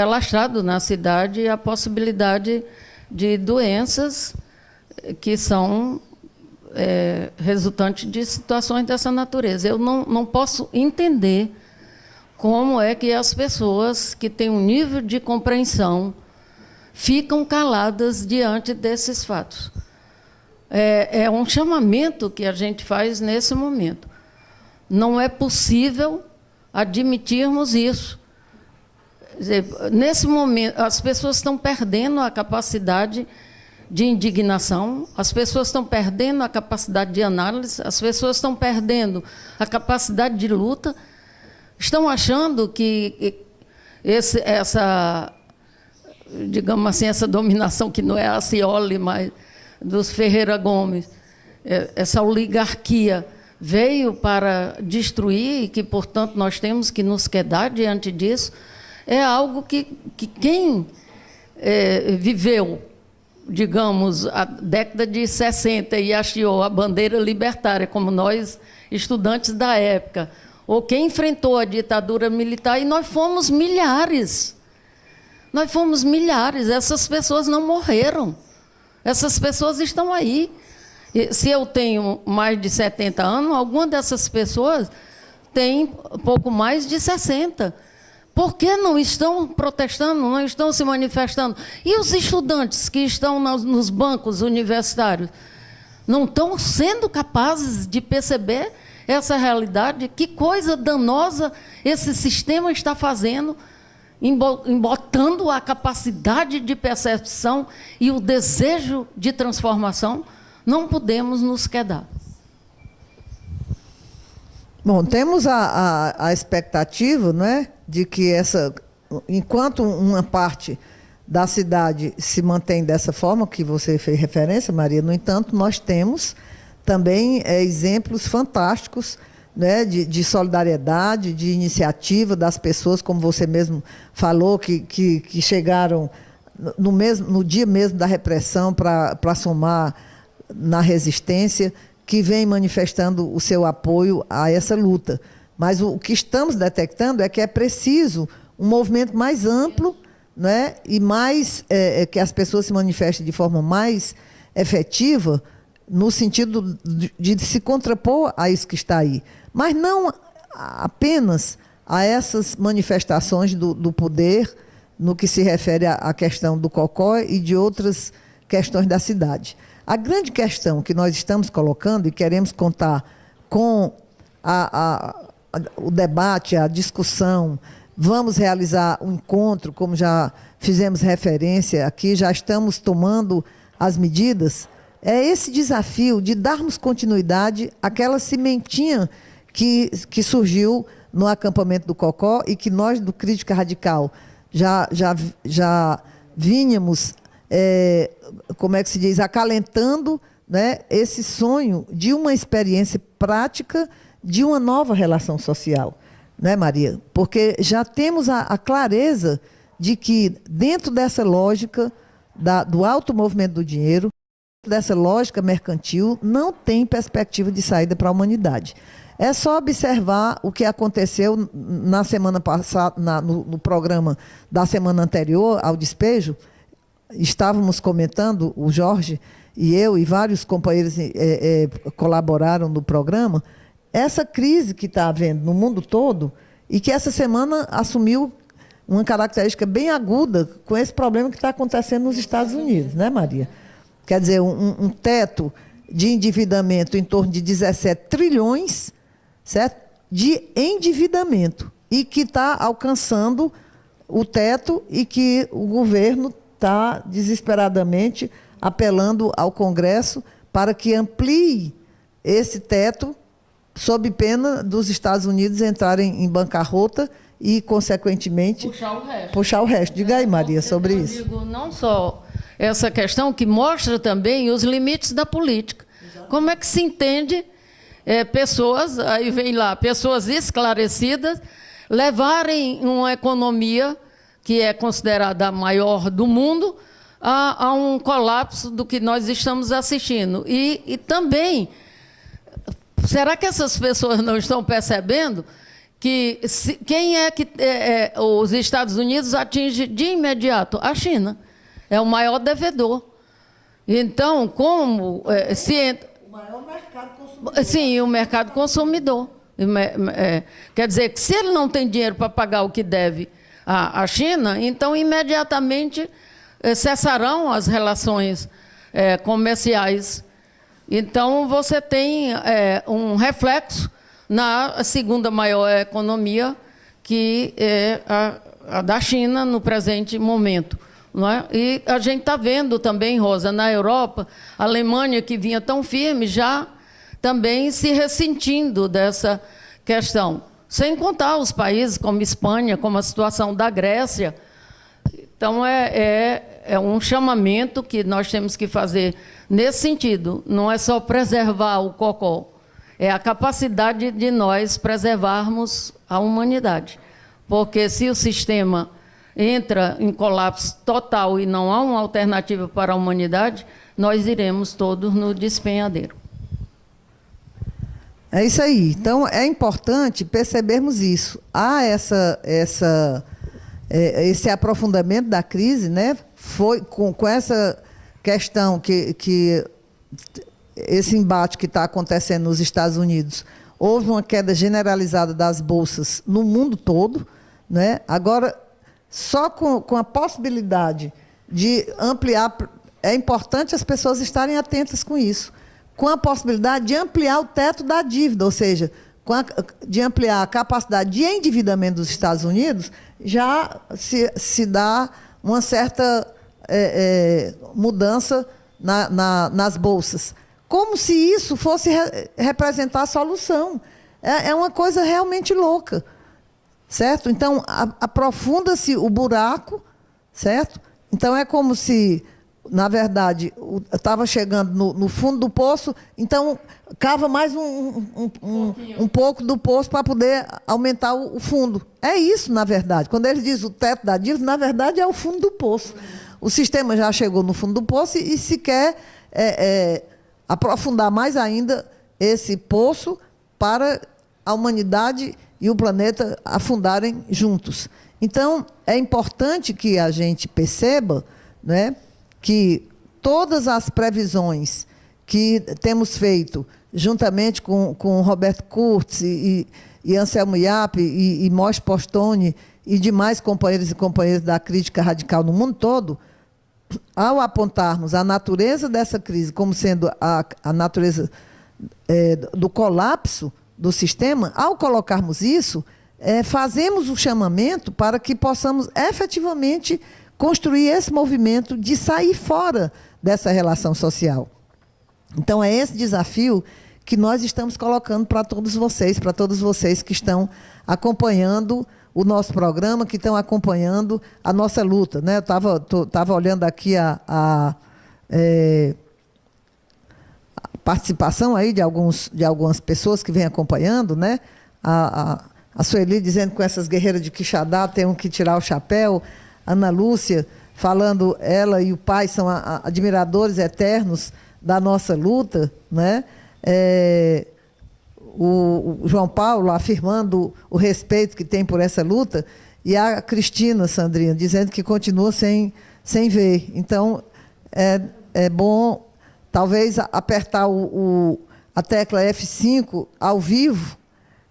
B: alastrado na cidade e a possibilidade de doenças que são resultantes de situações dessa natureza. Eu não posso entender como é que as pessoas que têm um nível de compreensão ficam caladas diante desses fatos. É um chamamento que a gente faz nesse momento. Não é possível admitirmos isso. Quer dizer, nesse momento, as pessoas estão perdendo a capacidade de indignação, as pessoas estão perdendo a capacidade de análise, as pessoas estão perdendo a capacidade de luta, estão achando que digamos assim, essa dominação que não é a Scioli, mas dos Ferreira Gomes, essa oligarquia veio para destruir e que, portanto, nós temos que nos quedar diante disso, é algo que quem viveu, digamos, a década de 60 e hasteou a bandeira libertária, como nós, estudantes da época, ou quem enfrentou a ditadura militar, e nós fomos milhares. Nós fomos milhares, essas pessoas não morreram. Essas pessoas estão aí. Se eu tenho mais de 70 anos, alguma dessas pessoas tem pouco mais de 60. Por que não estão protestando, não estão se manifestando? E os estudantes que estão nos bancos universitários não estão sendo capazes de perceber essa realidade? Que coisa danosa esse sistema está fazendo, embotando a capacidade de percepção e o desejo de transformação. Não podemos nos quedar.
A: Bom, temos a expectativa, não é, de que enquanto uma parte da cidade se mantém dessa forma, que você fez referência, Maria, no entanto, nós temos também exemplos fantásticos, né, de solidariedade, de iniciativa das pessoas, como você mesmo falou, que chegaram no dia mesmo da repressão para somar na resistência, que vem manifestando o seu apoio a essa luta. Mas o que estamos detectando é que é preciso um movimento mais amplo, né, e mais que as pessoas se manifestem de forma mais efetiva, no sentido de se contrapor a isso que está aí. Mas não apenas a essas manifestações do poder, no que se refere à questão do Cocó e de outras questões da cidade. A grande questão que nós estamos colocando, e queremos contar com o debate, a discussão, vamos realizar um encontro, como já fizemos referência aqui, já estamos tomando as medidas, é esse desafio de darmos continuidade àquela sementinha que surgiu no acampamento do Cocó e que nós, do Crítica Radical, já vínhamos, como é que se diz, acalentando, né, esse sonho de uma experiência prática de uma nova relação social, não é, Maria? Porque já temos a clareza de que, dentro dessa lógica do alto movimento do dinheiro, dessa lógica mercantil, não tem perspectiva de saída para a humanidade. É só observar o que aconteceu na semana passada, no programa da semana anterior ao despejo. Estávamos comentando, o Jorge e eu e vários companheiros colaboraram no programa, essa crise que está havendo no mundo todo e que essa semana assumiu uma característica bem aguda com esse problema que está acontecendo nos Estados Unidos, né, Maria? Quer dizer, um teto de endividamento em torno de 17 trilhões, certo? De endividamento, e que está alcançando o teto e que o governo está desesperadamente apelando ao Congresso para que amplie esse teto, sob pena dos Estados Unidos entrarem em bancarrota e, consequentemente, puxar o resto. Diga aí, Maria, sobre isso.
B: Digo, não só essa questão, que mostra também os limites da política. Exatamente. Como é que se entende pessoas, aí vem lá, pessoas esclarecidas, levarem uma economia que é considerada a maior do mundo a um colapso do que nós estamos assistindo. E também, será que essas pessoas não estão percebendo que quem é que os Estados Unidos atinge de imediato? A China. É o maior devedor. Então, como... o maior mercado consumidor. Sim, o mercado consumidor. Quer dizer, que se ele não tem dinheiro para pagar o que deve à China, então imediatamente cessarão as relações comerciais. Então, você tem um reflexo na segunda maior economia, que é a da China no presente momento. Não é? E a gente está vendo também, Rosa, na Europa, a Alemanha, que vinha tão firme, já também se ressentindo dessa questão. Sem contar os países como Espanha, como a situação da Grécia. Então, é um chamamento que nós temos que fazer nesse sentido. Não é só preservar o cocó, é a capacidade de nós preservarmos a humanidade. Porque se o sistema entra em colapso total e não há uma alternativa para a humanidade, nós iremos todos no despenhadeiro.
A: É isso aí. Então, é importante percebermos isso. Há esse aprofundamento da crise, né? Foi com essa questão que esse embate que está acontecendo nos Estados Unidos, houve uma queda generalizada das bolsas no mundo todo, né? Agora, só com a possibilidade de ampliar, é importante as pessoas estarem atentas com isso, com a possibilidade de ampliar o teto da dívida, ou seja, de ampliar a capacidade de endividamento dos Estados Unidos, já se dá uma certa mudança nas bolsas. Como se isso fosse representar a solução. É uma coisa realmente louca. Certo? Então, aprofunda-se o buraco, certo? Então, é como se, na verdade, estava chegando no fundo do poço, então, cava mais um pouco do poço para poder aumentar o fundo. É isso, na verdade. Quando eles dizem o teto da dívida, na verdade, é o fundo do poço. O sistema já chegou no fundo do poço e se quer aprofundar mais ainda esse poço para a humanidade e o planeta afundarem juntos. Então, é importante que a gente perceba, né, que todas as previsões que temos feito, juntamente com Roberto Kurtz e Anselmo Iappi e Moisés Postone e demais companheiros e companheiras da crítica radical no mundo todo, ao apontarmos a natureza dessa crise como sendo a natureza do colapso do sistema, ao colocarmos isso, fazemos o chamamento para que possamos efetivamente construir esse movimento de sair fora dessa relação social. Então, é esse desafio que nós estamos colocando para todos vocês que estão acompanhando o nosso programa, que estão acompanhando a nossa luta, né? Eu estava olhando aqui a participação aí de algumas pessoas que vêm acompanhando, né? A Sueli dizendo que com essas guerreiras de Quixadá tem que tirar o chapéu, Ana Lúcia falando, ela e o pai são admiradores eternos da nossa luta, né? O João Paulo afirmando o respeito que tem por essa luta, e a Cristina, Sandrinha, dizendo que continua sem ver. Então, é bom, talvez, apertar a tecla F5 ao vivo,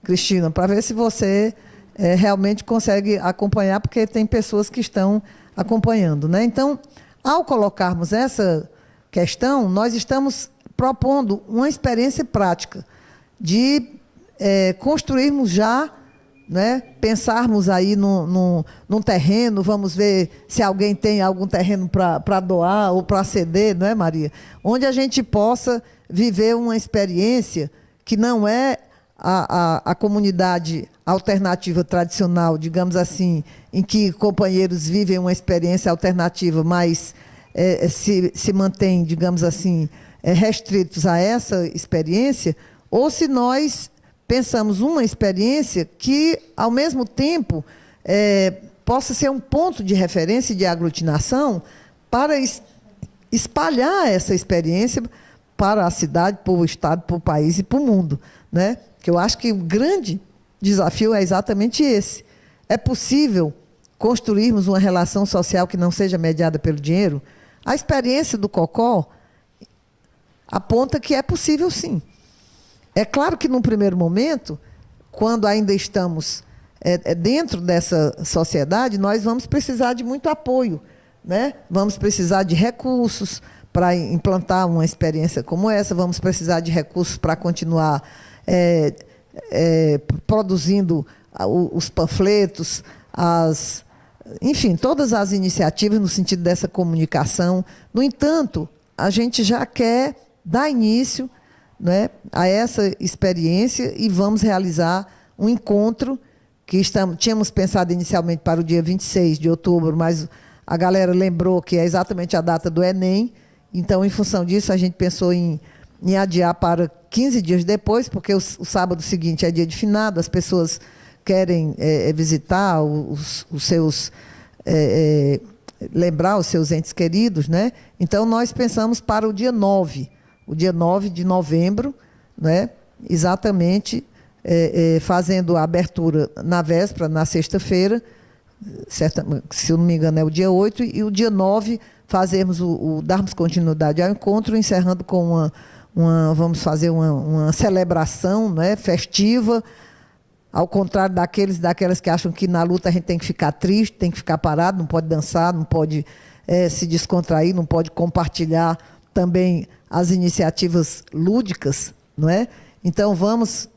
A: Cristina, para ver se você realmente consegue acompanhar, porque tem pessoas que estão acompanhando, né? Então, ao colocarmos essa questão, nós estamos propondo uma experiência prática de construirmos já, né, pensarmos aí num terreno, vamos ver se alguém tem algum terreno para doar ou para ceder, não é, Maria? Onde a gente possa viver uma experiência que não é a comunidade alternativa tradicional, digamos assim, em que companheiros vivem uma experiência alternativa, mas se mantém, digamos assim, restritos a essa experiência, ou se nós pensamos uma experiência que, ao mesmo tempo, possa ser um ponto de referência e de aglutinação para espalhar essa experiência para a cidade, para o Estado, para o país e para o mundo, né? Que eu acho que o grande desafio é exatamente esse. É possível construirmos uma relação social que não seja mediada pelo dinheiro? A experiência do Cocó aponta que é possível, sim. É claro que, num primeiro momento, quando ainda estamos dentro dessa sociedade, nós vamos precisar de muito apoio, né? Vamos precisar de recursos para implantar uma experiência como essa, vamos precisar de recursos para continuar produzindo os panfletos, enfim, todas as iniciativas no sentido dessa comunicação. No entanto, a gente já quer dar início, né, a essa experiência e vamos realizar um encontro que tínhamos pensado inicialmente para o dia 26 de outubro, mas a galera lembrou que é exatamente a data do Enem. Então, em função disso, a gente pensou em adiar para 15 dias depois, porque o sábado seguinte é dia de finado, as pessoas querem visitar os seus... lembrar os seus entes queridos, né? Então, nós pensamos para o dia 9 de novembro, né? Exatamente, fazendo a abertura na véspera, na sexta-feira, se eu não me engano é o dia 8, e o dia 9 fazermos darmos continuidade ao encontro, encerrando com vamos fazer uma celebração, né, festiva, ao contrário daquelas que acham que na luta a gente tem que ficar triste, tem que ficar parado, não pode dançar, não pode se descontrair, não pode compartilhar também as iniciativas lúdicas, não é? Então, vamos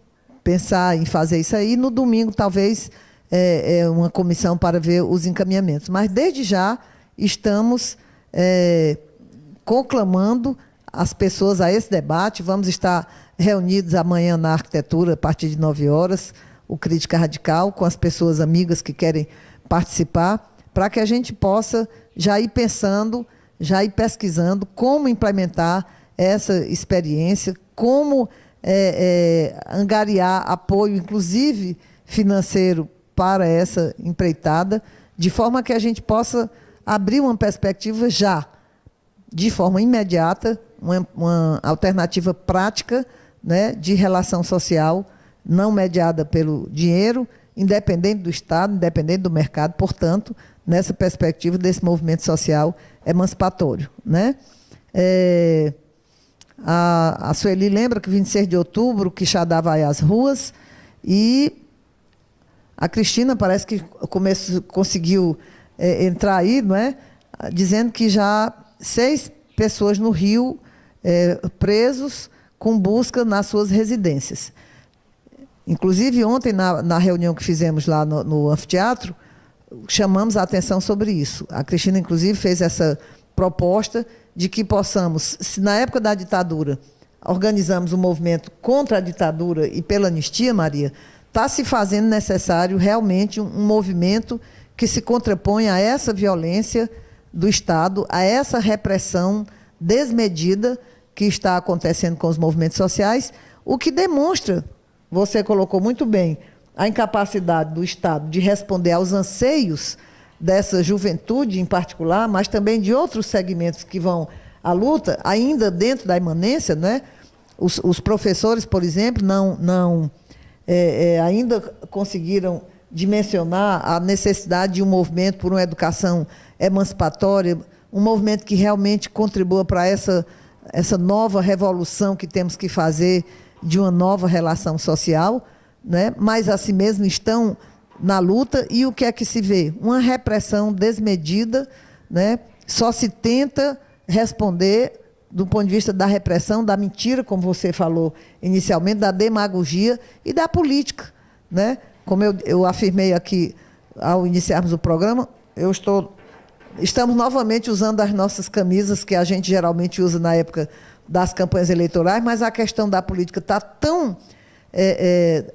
A: pensar em fazer isso aí. No domingo, talvez, uma comissão para ver os encaminhamentos. Mas, desde já, estamos conclamando as pessoas a esse debate. Vamos estar reunidos amanhã na arquitetura, a partir de 9 horas, o Crítica Radical, com as pessoas amigas que querem participar, para que a gente possa já ir pensando, já ir pesquisando como implementar essa experiência, como angariar apoio, inclusive financeiro, para essa empreitada, de forma que a gente possa abrir uma perspectiva já, de forma imediata, uma alternativa prática, né, de relação social, não mediada pelo dinheiro, independente do Estado, independente do mercado, portanto, nessa perspectiva desse movimento social emancipatório, né? A Sueli lembra que 26 de outubro o Quixadá vai às ruas, e a Cristina parece que conseguiu entrar aí, não é? Dizendo que já 6 pessoas no Rio presos com busca nas suas residências. Inclusive, ontem, na reunião que fizemos lá no anfiteatro, chamamos a atenção sobre isso. A Cristina, inclusive, fez essa proposta de que possamos, se na época da ditadura organizamos um movimento contra a ditadura e pela anistia, Maria, está se fazendo necessário realmente um movimento que se contraponha a essa violência do Estado, a essa repressão desmedida que está acontecendo com os movimentos sociais, o que demonstra, você colocou muito bem, a incapacidade do Estado de responder aos anseios dessa juventude em particular, mas também de outros segmentos que vão à luta, ainda dentro da imanência, né? Os professores, por exemplo, ainda conseguiram dimensionar a necessidade de um movimento por uma educação emancipatória, um movimento que realmente contribua para essa nova revolução que temos que fazer de uma nova relação social, né? Mas, assim mesmo, estão na luta. E o que é que se vê? Uma repressão desmedida, né? Só se tenta responder do ponto de vista da repressão, da mentira, como você falou inicialmente, da demagogia e da política, né? Como eu afirmei aqui ao iniciarmos o programa, estamos novamente usando as nossas camisas que a gente geralmente usa na época das campanhas eleitorais, mas a questão da política está tão...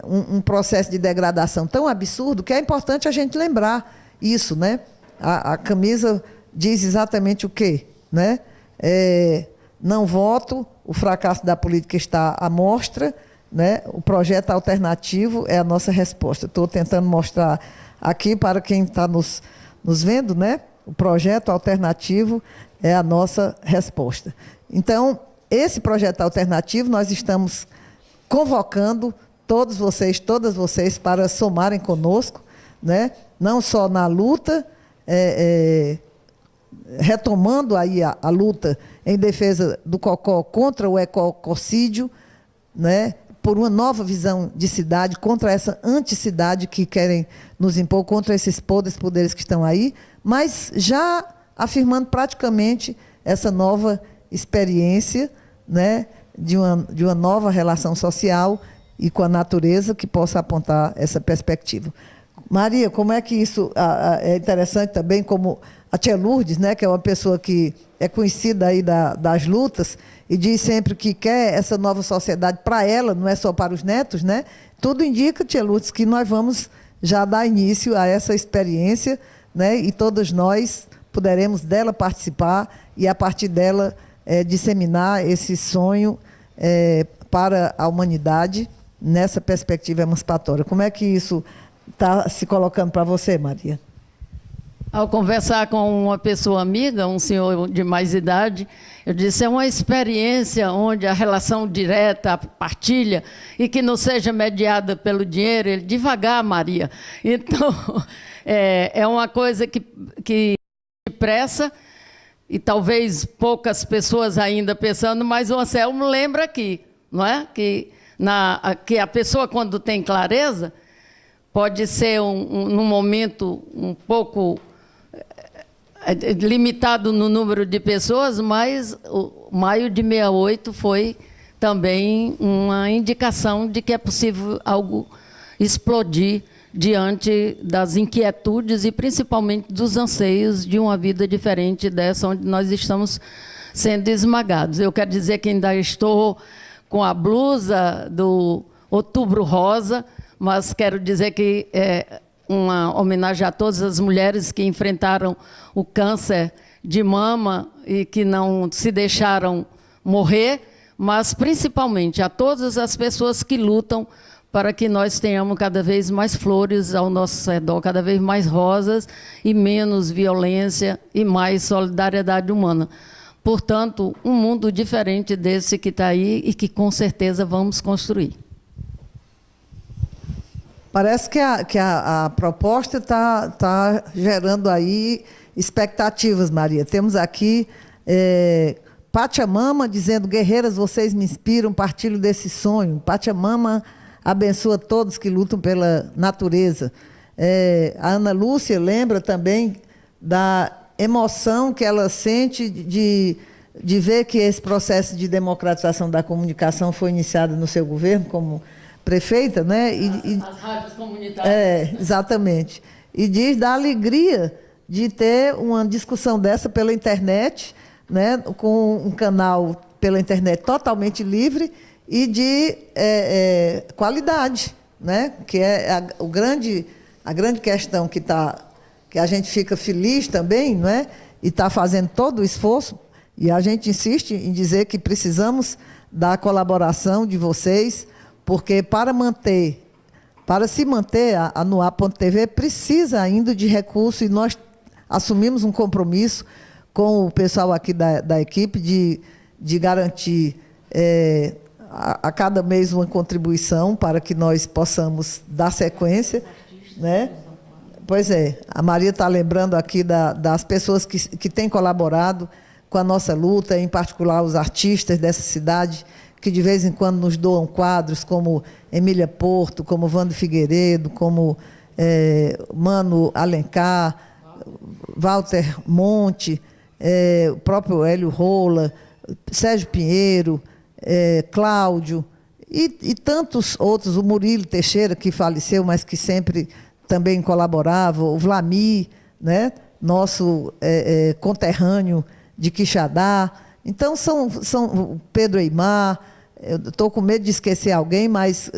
A: um processo de degradação tão absurdo que é importante a gente lembrar isso, né? A camisa diz exatamente o quê? Né? Não voto, o fracasso da política está à mostra, né? O projeto alternativo é a nossa resposta. Estou tentando mostrar aqui para quem está nos vendo, né? O projeto alternativo é a nossa resposta. Então, esse projeto alternativo nós estamos convocando todos vocês, todas vocês, para somarem conosco, né? Não só na luta, retomando aí a luta em defesa do COCO contra o ecococídio, né? por uma nova visão de cidade, contra essa anticidade que querem nos impor, contra esses poderes que estão aí, mas já afirmando praticamente essa nova experiência, né, de uma nova relação social e com a natureza que possa apontar essa perspectiva. Maria, como é que isso é interessante também, como a tia Lourdes, né, que é uma pessoa que é conhecida aí das lutas e diz sempre que quer essa nova sociedade para ela, não é só para os netos, né? Tudo indica, tia Lourdes, que nós vamos já dar início a essa experiência, né, e todas nós poderemos dela participar e, a partir dela, disseminar esse sonho para a humanidade nessa perspectiva emancipatória. Como é que isso está se colocando para você, Maria?
B: Ao conversar com uma pessoa amiga, um senhor de mais idade, eu disse, é uma experiência onde a relação direta, a partilha, e que não seja mediada pelo dinheiro. Ele, devagar, Maria. Então, é uma coisa que depressa, e talvez poucas pessoas ainda pensando, mas o Anselmo lembra aqui, não é? Que a pessoa, quando tem clareza, pode ser num momento um pouco limitado no número de pessoas, mas o maio de 68 foi também uma indicação de que é possível algo explodir diante das inquietudes e principalmente dos anseios de uma vida diferente dessa onde nós estamos sendo esmagados. Eu quero dizer que ainda estou com a blusa do Outubro Rosa, mas quero dizer que é uma homenagem a todas as mulheres que enfrentaram o câncer de mama e que não se deixaram morrer, mas principalmente a todas as pessoas que lutam para que nós tenhamos cada vez mais flores ao nosso redor, cada vez mais rosas e menos violência e mais solidariedade humana. Portanto, um mundo diferente desse que está aí e que com certeza vamos construir.
A: Parece que a proposta está gerando aí expectativas, Maria. Temos aqui Pachamama dizendo, guerreiras, vocês me inspiram, partilho desse sonho. Pachamama abençoa todos que lutam pela natureza. A Ana Lúcia lembra também da emoção que ela sente de ver que esse processo de democratização da comunicação foi iniciado no seu governo como prefeita, né?
B: As rádios comunitárias.
A: Exatamente. E diz da alegria de ter uma discussão dessa pela internet, né? Com um canal pela internet totalmente livre e de qualidade, né? Que é a grande questão que a gente fica feliz também, não é? E está fazendo todo o esforço, e a gente insiste em dizer que precisamos da colaboração de vocês, porque para se manter a Noar.tv precisa ainda de recursos, e nós assumimos um compromisso com o pessoal aqui da equipe de garantir a cada mês uma contribuição para que nós possamos dar sequência, né? Pois é, a Maria está lembrando aqui das pessoas que têm colaborado com a nossa luta, em particular os artistas dessa cidade, que de vez em quando nos doam quadros, como Emília Porto, como Wando Figueiredo, como Mano Alencar, Walter Monte, o próprio Hélio Rola, Sérgio Pinheiro, Cláudio, e tantos outros, o Murilo Teixeira, que faleceu, mas que sempre também colaborava, o Vlamir, né, nosso conterrâneo de Quixadá. Então, são Pedro Eimar, eu estou com medo de esquecer alguém, mas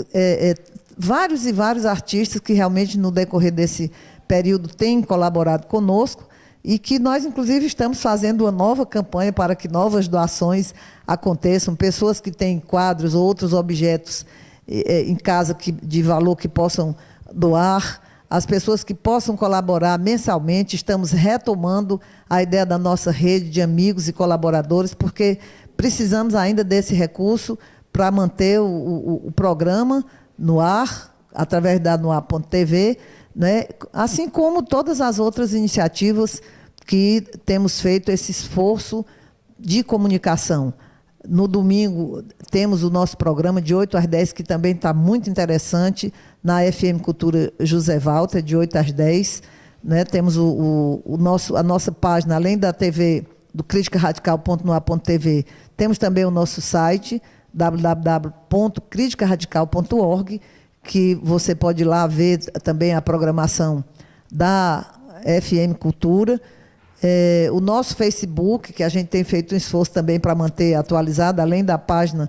A: vários e vários artistas que realmente, no decorrer desse período, têm colaborado conosco e que nós, inclusive, estamos fazendo uma nova campanha para que novas doações aconteçam, pessoas que têm quadros ou outros objetos em casa de valor que possam doar, as pessoas que possam colaborar mensalmente. Estamos retomando a ideia da nossa rede de amigos e colaboradores, porque precisamos ainda desse recurso para manter o programa no ar, através da Noar.tv, né? Assim como todas as outras iniciativas que temos feito esse esforço de comunicação. No domingo, temos o nosso programa de 8 às 10, que também está muito interessante, na FM Cultura José Walter, de 8 às 10. Né? Temos a nossa página, além da TV, do criticaradical.noar.tv, temos também o nosso site, www.criticaradical.org, que você pode ir lá ver também a programação da FM Cultura. O nosso Facebook, que a gente tem feito um esforço também para manter atualizado, além da página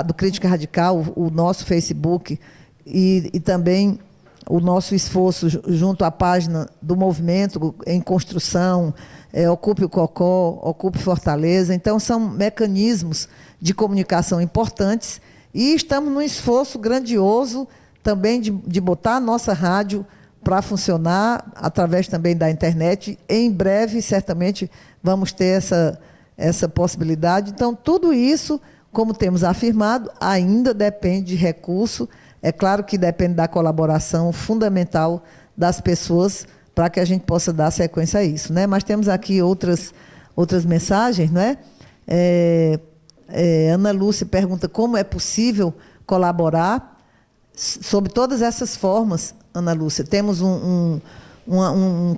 A: do Crítica Radical, o nosso Facebook e também o nosso esforço junto à página do movimento em construção, Ocupe o Cocó, Ocupe Fortaleza. Então, são mecanismos de comunicação importantes e estamos num esforço grandioso também de botar a nossa rádio para funcionar através também da internet. Em breve, certamente, vamos ter essa possibilidade. Então, tudo isso, como temos afirmado, ainda depende de recurso. É claro que depende da colaboração fundamental das pessoas para que a gente possa dar sequência a isso. Né? Mas temos aqui outras mensagens. Não é? Ana Lúcia pergunta como é possível colaborar. Sobre todas essas formas, Ana Lúcia, temos um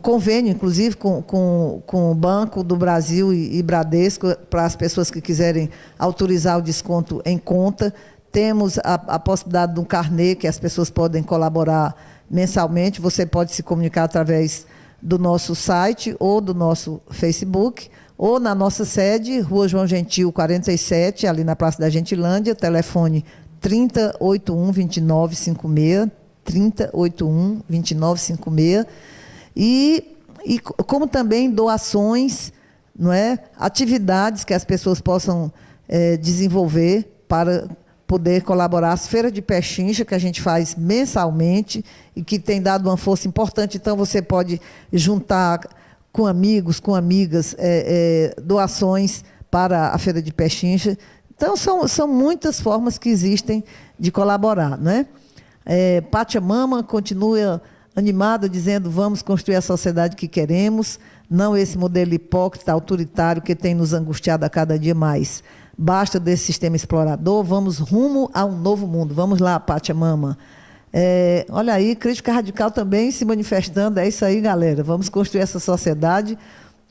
A: convênio, inclusive, com o Banco do Brasil e Bradesco, para as pessoas que quiserem autorizar o desconto em conta. Temos a possibilidade de um carnê, que as pessoas podem colaborar mensalmente. Você pode se comunicar através do nosso site ou do nosso Facebook, ou na nossa sede, Rua João Gentil, 47, ali na Praça da Gentilândia, telefone 3081-2956, 3081-2956, e como também doações, não é? Atividades que as pessoas possam desenvolver para poder colaborar. As feiras de pechincha, que a gente faz mensalmente e que tem dado uma força importante. Então, você pode juntar com amigos, com amigas, doações para a feira de pechincha. Então, são muitas formas que existem de colaborar. Né? Pachamama continua animada, dizendo: vamos construir a sociedade que queremos, não esse modelo hipócrita, autoritário, que tem nos angustiado a cada dia mais. Basta desse sistema explorador, vamos rumo a um novo mundo. Vamos lá, Pachamama. Olha aí, Crítica Radical também se manifestando. É isso aí, galera. Vamos construir essa sociedade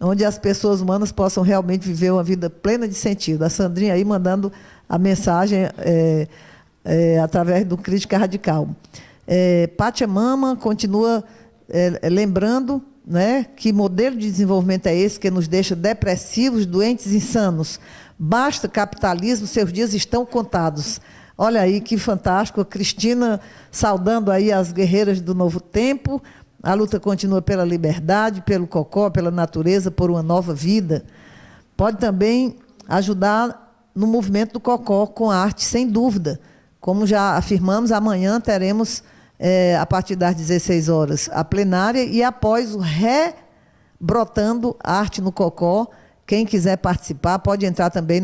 A: onde as pessoas humanas possam realmente viver uma vida plena de sentido. A Sandrinha aí mandando a mensagem através do Crítica Radical. Pachamama continua lembrando, né, que modelo de desenvolvimento é esse que nos deixa depressivos, doentes, insanos. Basta capitalismo, seus dias estão contados. Olha aí que fantástico. A Cristina saudando aí as guerreiras do novo tempo. A luta continua pela liberdade, pelo cocó, pela natureza, por uma nova vida. Pode também ajudar no movimento do cocó com arte, sem dúvida. Como já afirmamos, amanhã teremos, a partir das 16 horas, a plenária e após o Rebrotando Arte no Cocó. Quem quiser participar pode entrar também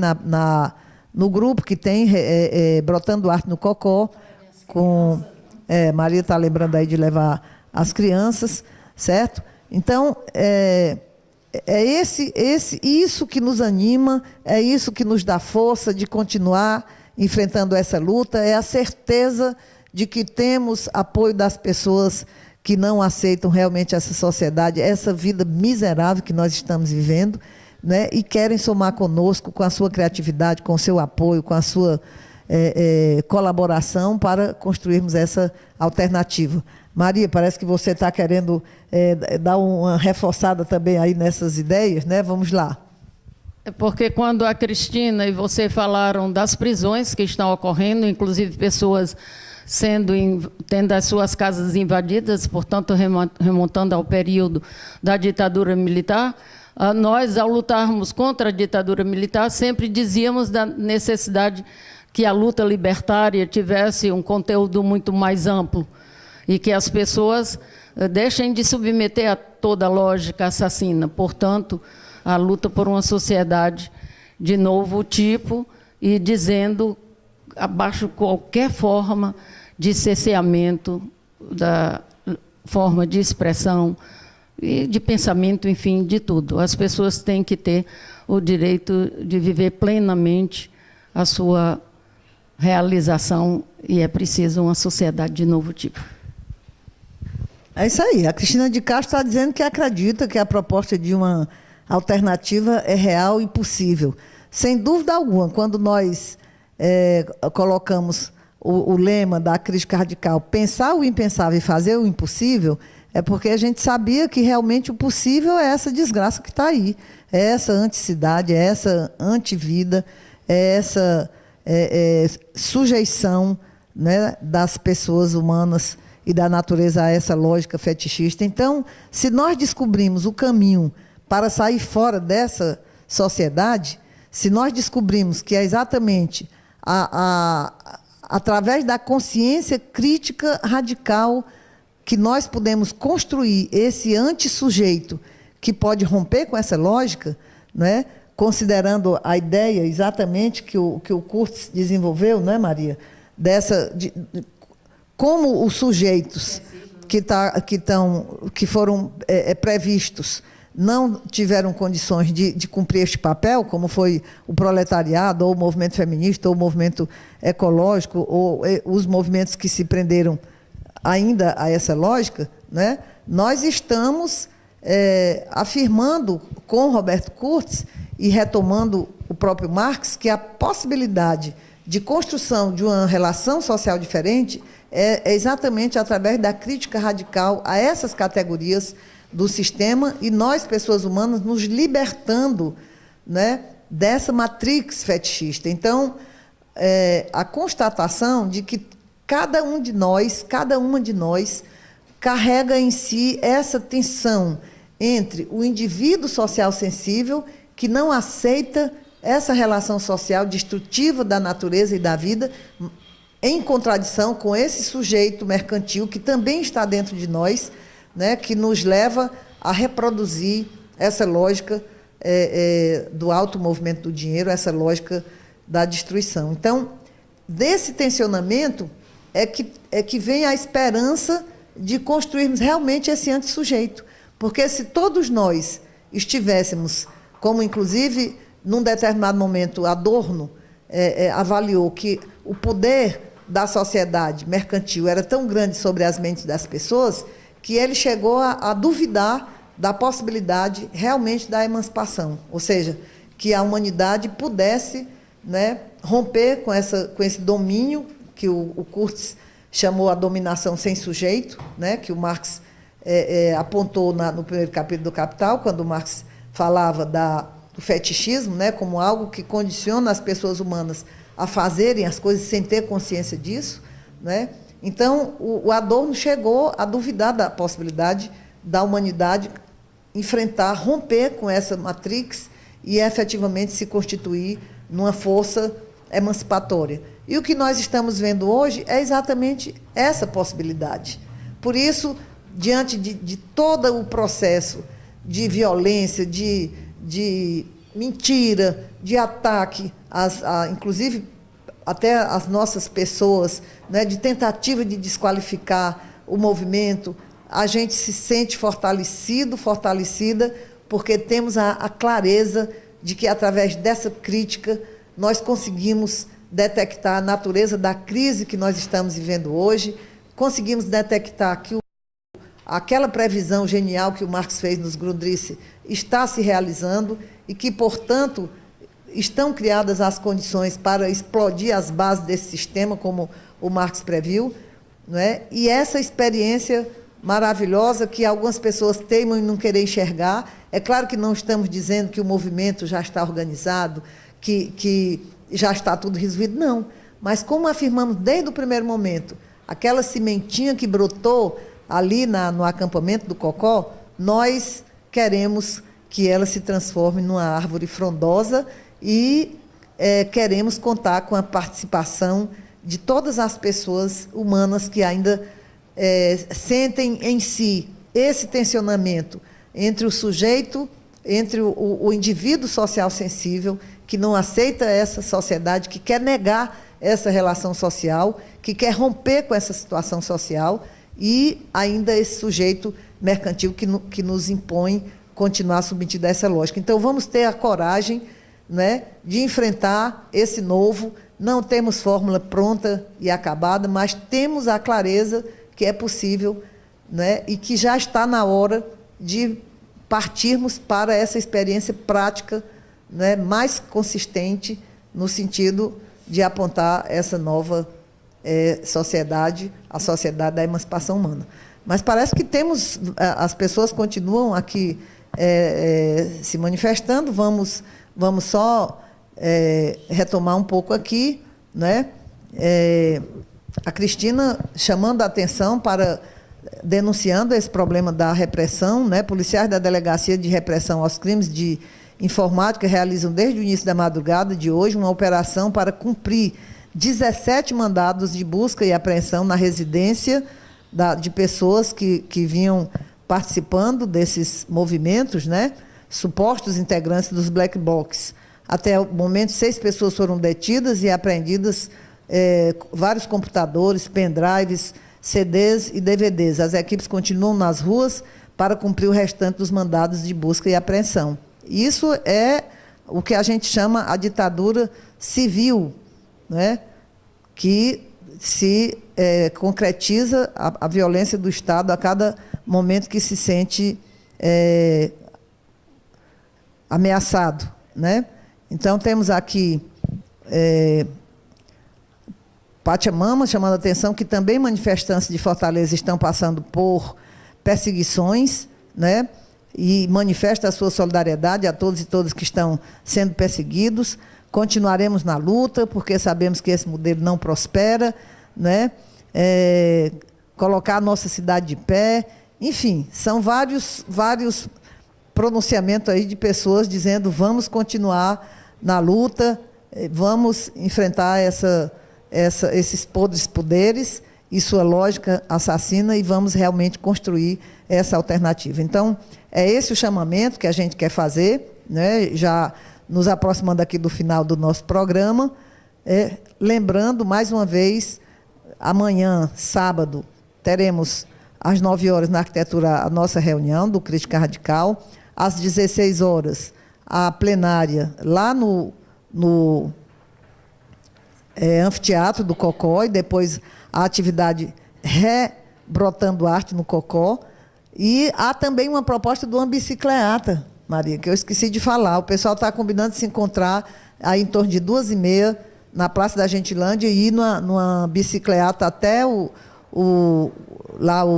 A: no grupo que tem Brotando Arte no Cocó. Maria está lembrando aí de levar as crianças, certo? Então, isso que nos anima, é isso que nos dá força de continuar enfrentando essa luta, é a certeza de que temos apoio das pessoas que não aceitam realmente essa sociedade, essa vida miserável que nós estamos vivendo, né? E querem somar conosco com a sua criatividade, com o seu apoio, com a sua colaboração para construirmos essa alternativa. Maria, parece que você está querendo dar uma reforçada também aí nessas ideias, né? Vamos lá.
B: Porque quando a Cristina e você falaram das prisões que estão ocorrendo, inclusive pessoas tendo as suas casas invadidas, portanto, remontando ao período da ditadura militar, nós, ao lutarmos contra a ditadura militar, sempre dizíamos da necessidade que a luta libertária tivesse um conteúdo muito mais amplo e que as pessoas deixem de submeter a toda a lógica assassina. Portanto, a luta por uma sociedade de novo tipo e dizendo abaixo qualquer forma de cerceamento da forma de expressão e de pensamento, enfim, de tudo. As pessoas têm que ter o direito de viver plenamente a sua realização, e é preciso uma sociedade de novo tipo.
A: É isso aí. A Cristina de Castro está dizendo que acredita que a proposta de uma alternativa é real e possível. Sem dúvida alguma, quando nós colocamos o lema da crítica radical, pensar o impensável e fazer o impossível, é porque a gente sabia que realmente o possível é essa desgraça que está aí, é essa anticidade, é essa antivida, é essa sujeição, né, das pessoas humanas e da natureza a essa lógica fetichista. Então, se nós descobrimos o caminho para sair fora dessa sociedade, se nós descobrimos que é exatamente através da consciência crítica radical que nós podemos construir esse antissujeito que pode romper com essa lógica, né, considerando a ideia exatamente que o Kurtz desenvolveu, não é, Maria? Como os sujeitos que foram previstos não tiveram condições de cumprir este papel, como foi o proletariado, ou o movimento feminista, ou o movimento ecológico, ou os movimentos que se prenderam ainda a essa lógica, né? Nós estamos afirmando com Roberto Kurtz e retomando o próprio Marx que a possibilidade de construção de uma relação social diferente é exatamente através da crítica radical a essas categorias do sistema e nós, pessoas humanas, nos libertando, né, dessa matrix fetichista. Então, a constatação de que cada uma de nós carrega em si essa tensão entre o indivíduo social sensível, que não aceita essa relação social destrutiva da natureza e da vida, em contradição com esse sujeito mercantil que também está dentro de nós, né, que nos leva a reproduzir essa lógica do alto movimento do dinheiro, essa lógica da destruição. Então, desse tensionamento é que vem a esperança de construirmos realmente esse antissujeito. Porque se todos nós estivéssemos, como inclusive num determinado momento Adorno avaliou que o poder da sociedade mercantil era tão grande sobre as mentes das pessoas, que ele chegou a duvidar da possibilidade realmente da emancipação, ou seja, que a humanidade pudesse, né, romper com esse domínio que o Kurtz chamou a dominação sem sujeito, né, que o Marx apontou no primeiro capítulo do Capital, quando o Marx falava do fetichismo, né, como algo que condiciona as pessoas humanas a fazerem as coisas sem ter consciência disso, né? Então, o Adorno chegou a duvidar da possibilidade da humanidade enfrentar, romper com essa matrix e efetivamente se constituir numa força emancipatória. E o que nós estamos vendo hoje é exatamente essa possibilidade. Por isso, diante de todo o processo de violência, de mentira, de ataque, inclusive até as nossas pessoas, né, de tentativa de desqualificar o movimento, a gente se sente fortalecida, porque temos a clareza de que, através dessa crítica, nós conseguimos detectar a natureza da crise que nós estamos vivendo hoje, conseguimos detectar que aquela previsão genial que o Marx fez nos Grundrisse está se realizando e que, portanto, estão criadas as condições para explodir as bases desse sistema, como o Marx previu, não é? E essa experiência maravilhosa que algumas pessoas teimam em não querer enxergar, é claro que não estamos dizendo que o movimento já está organizado, que já está tudo resolvido, não. Mas como afirmamos desde o primeiro momento, aquela sementinha que brotou ali no acampamento do Cocó, nós queremos que ela se transforme numa árvore frondosa e queremos contar com a participação de todas as pessoas humanas que ainda sentem em si esse tensionamento entre o sujeito, entre o indivíduo social sensível, que não aceita essa sociedade, que quer negar essa relação social, que quer romper com essa situação social, e ainda esse sujeito mercantil que nos impõe continuar submetido a essa lógica. Então, vamos ter a coragem né, de enfrentar esse novo. Não temos fórmula pronta e acabada, mas temos a clareza que é possível, né, e que já está na hora de partirmos para essa experiência prática, né, mais consistente no sentido de apontar essa nova sociedade, a sociedade da emancipação humana. Mas parece que temos, as pessoas continuam aqui se manifestando, vamos só retomar um pouco aqui, né? A Cristina chamando a atenção para, denunciando esse problema da repressão, né? Policiais da Delegacia de Repressão aos Crimes de Informática realizam desde o início da madrugada de hoje uma operação para cumprir 17 mandados de busca e apreensão na residência de pessoas que vinham participando desses movimentos, né? Supostos integrantes dos black blocs. Até o momento, 6 pessoas foram detidas e apreendidas vários computadores, pendrives, CDs e DVDs. As equipes continuam nas ruas para cumprir o restante dos mandados de busca e apreensão. Isso é o que a gente chama a ditadura civil, né? Que se concretiza a violência do Estado a cada momento que se sente ameaçado, né? Então, temos aqui Pátia Mama chamando a atenção que também manifestantes de Fortaleza estão passando por perseguições, né? E manifesta a sua solidariedade a todos e todas que estão sendo perseguidos. Continuaremos na luta, porque sabemos que esse modelo não prospera, né? Colocar a nossa cidade de pé. Enfim, são vários pronunciamentos aí de pessoas dizendo vamos continuar na luta, vamos enfrentar esses podres poderes e sua lógica assassina e vamos realmente construir essa alternativa. Então, é esse o chamamento que a gente quer fazer, né? Já nos aproximando aqui do final do nosso programa, lembrando, mais uma vez, amanhã, sábado, teremos às 9 horas na Arquitetura a nossa reunião do Crítica Radical, às 16 horas a plenária lá no anfiteatro do Cocó e depois a atividade Rebrotando Arte no Cocó. E há também uma proposta do Ambicicleata, Maria, que eu esqueci de falar. O pessoal está combinando de se encontrar aí em torno de 2h30 na Praça da Gentilândia e ir numa bicicleta até o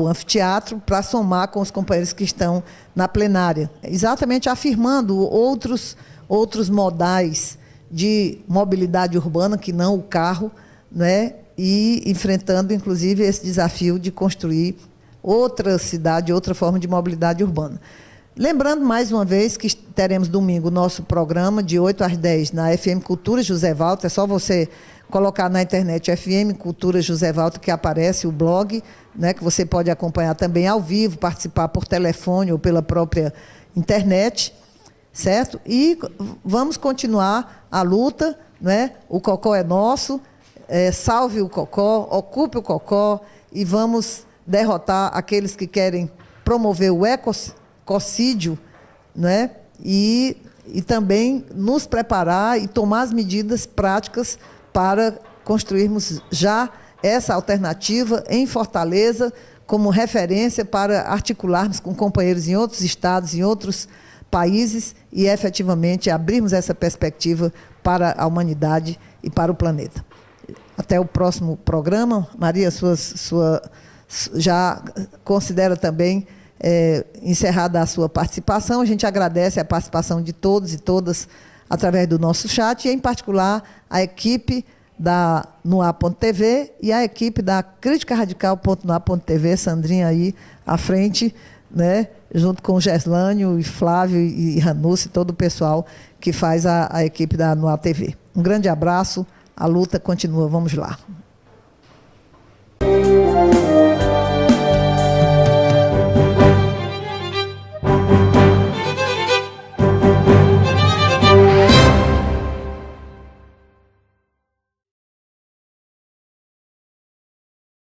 A: anfiteatro para somar com os companheiros que estão na plenária. Exatamente afirmando outros modais de mobilidade urbana, que não o carro, né? E enfrentando, inclusive, esse desafio de construir outra cidade, outra forma de mobilidade urbana. Lembrando, mais uma vez, que teremos domingo o nosso programa, de 8 às 10, na FM Cultura José Walter. É só você colocar na internet FM Cultura José Walter, que aparece o blog, né, que você pode acompanhar também ao vivo, participar por telefone ou pela própria internet, certo? E vamos continuar a luta, né? O Cocó é nosso, salve o Cocó, ocupe o Cocó e vamos derrotar aqueles que querem promover o ecocídio, né? E também nos preparar e tomar as medidas práticas para construirmos já essa alternativa em Fortaleza como referência para articularmos com companheiros em outros estados, em outros países e efetivamente abrirmos essa perspectiva para a humanidade e para o planeta. Até o próximo programa. Maria, já considera também encerrada a sua participação. A gente agradece a participação de todos e todas através do nosso chat, e em particular a equipe da Noa.tv e a equipe da Crítica Radical.noa.tv, Sandrinha aí à frente, né, junto com o Geslânio e Flávio e Ranucci, todo o pessoal que faz a equipe da Noa TV. Um grande abraço, a luta continua, vamos lá.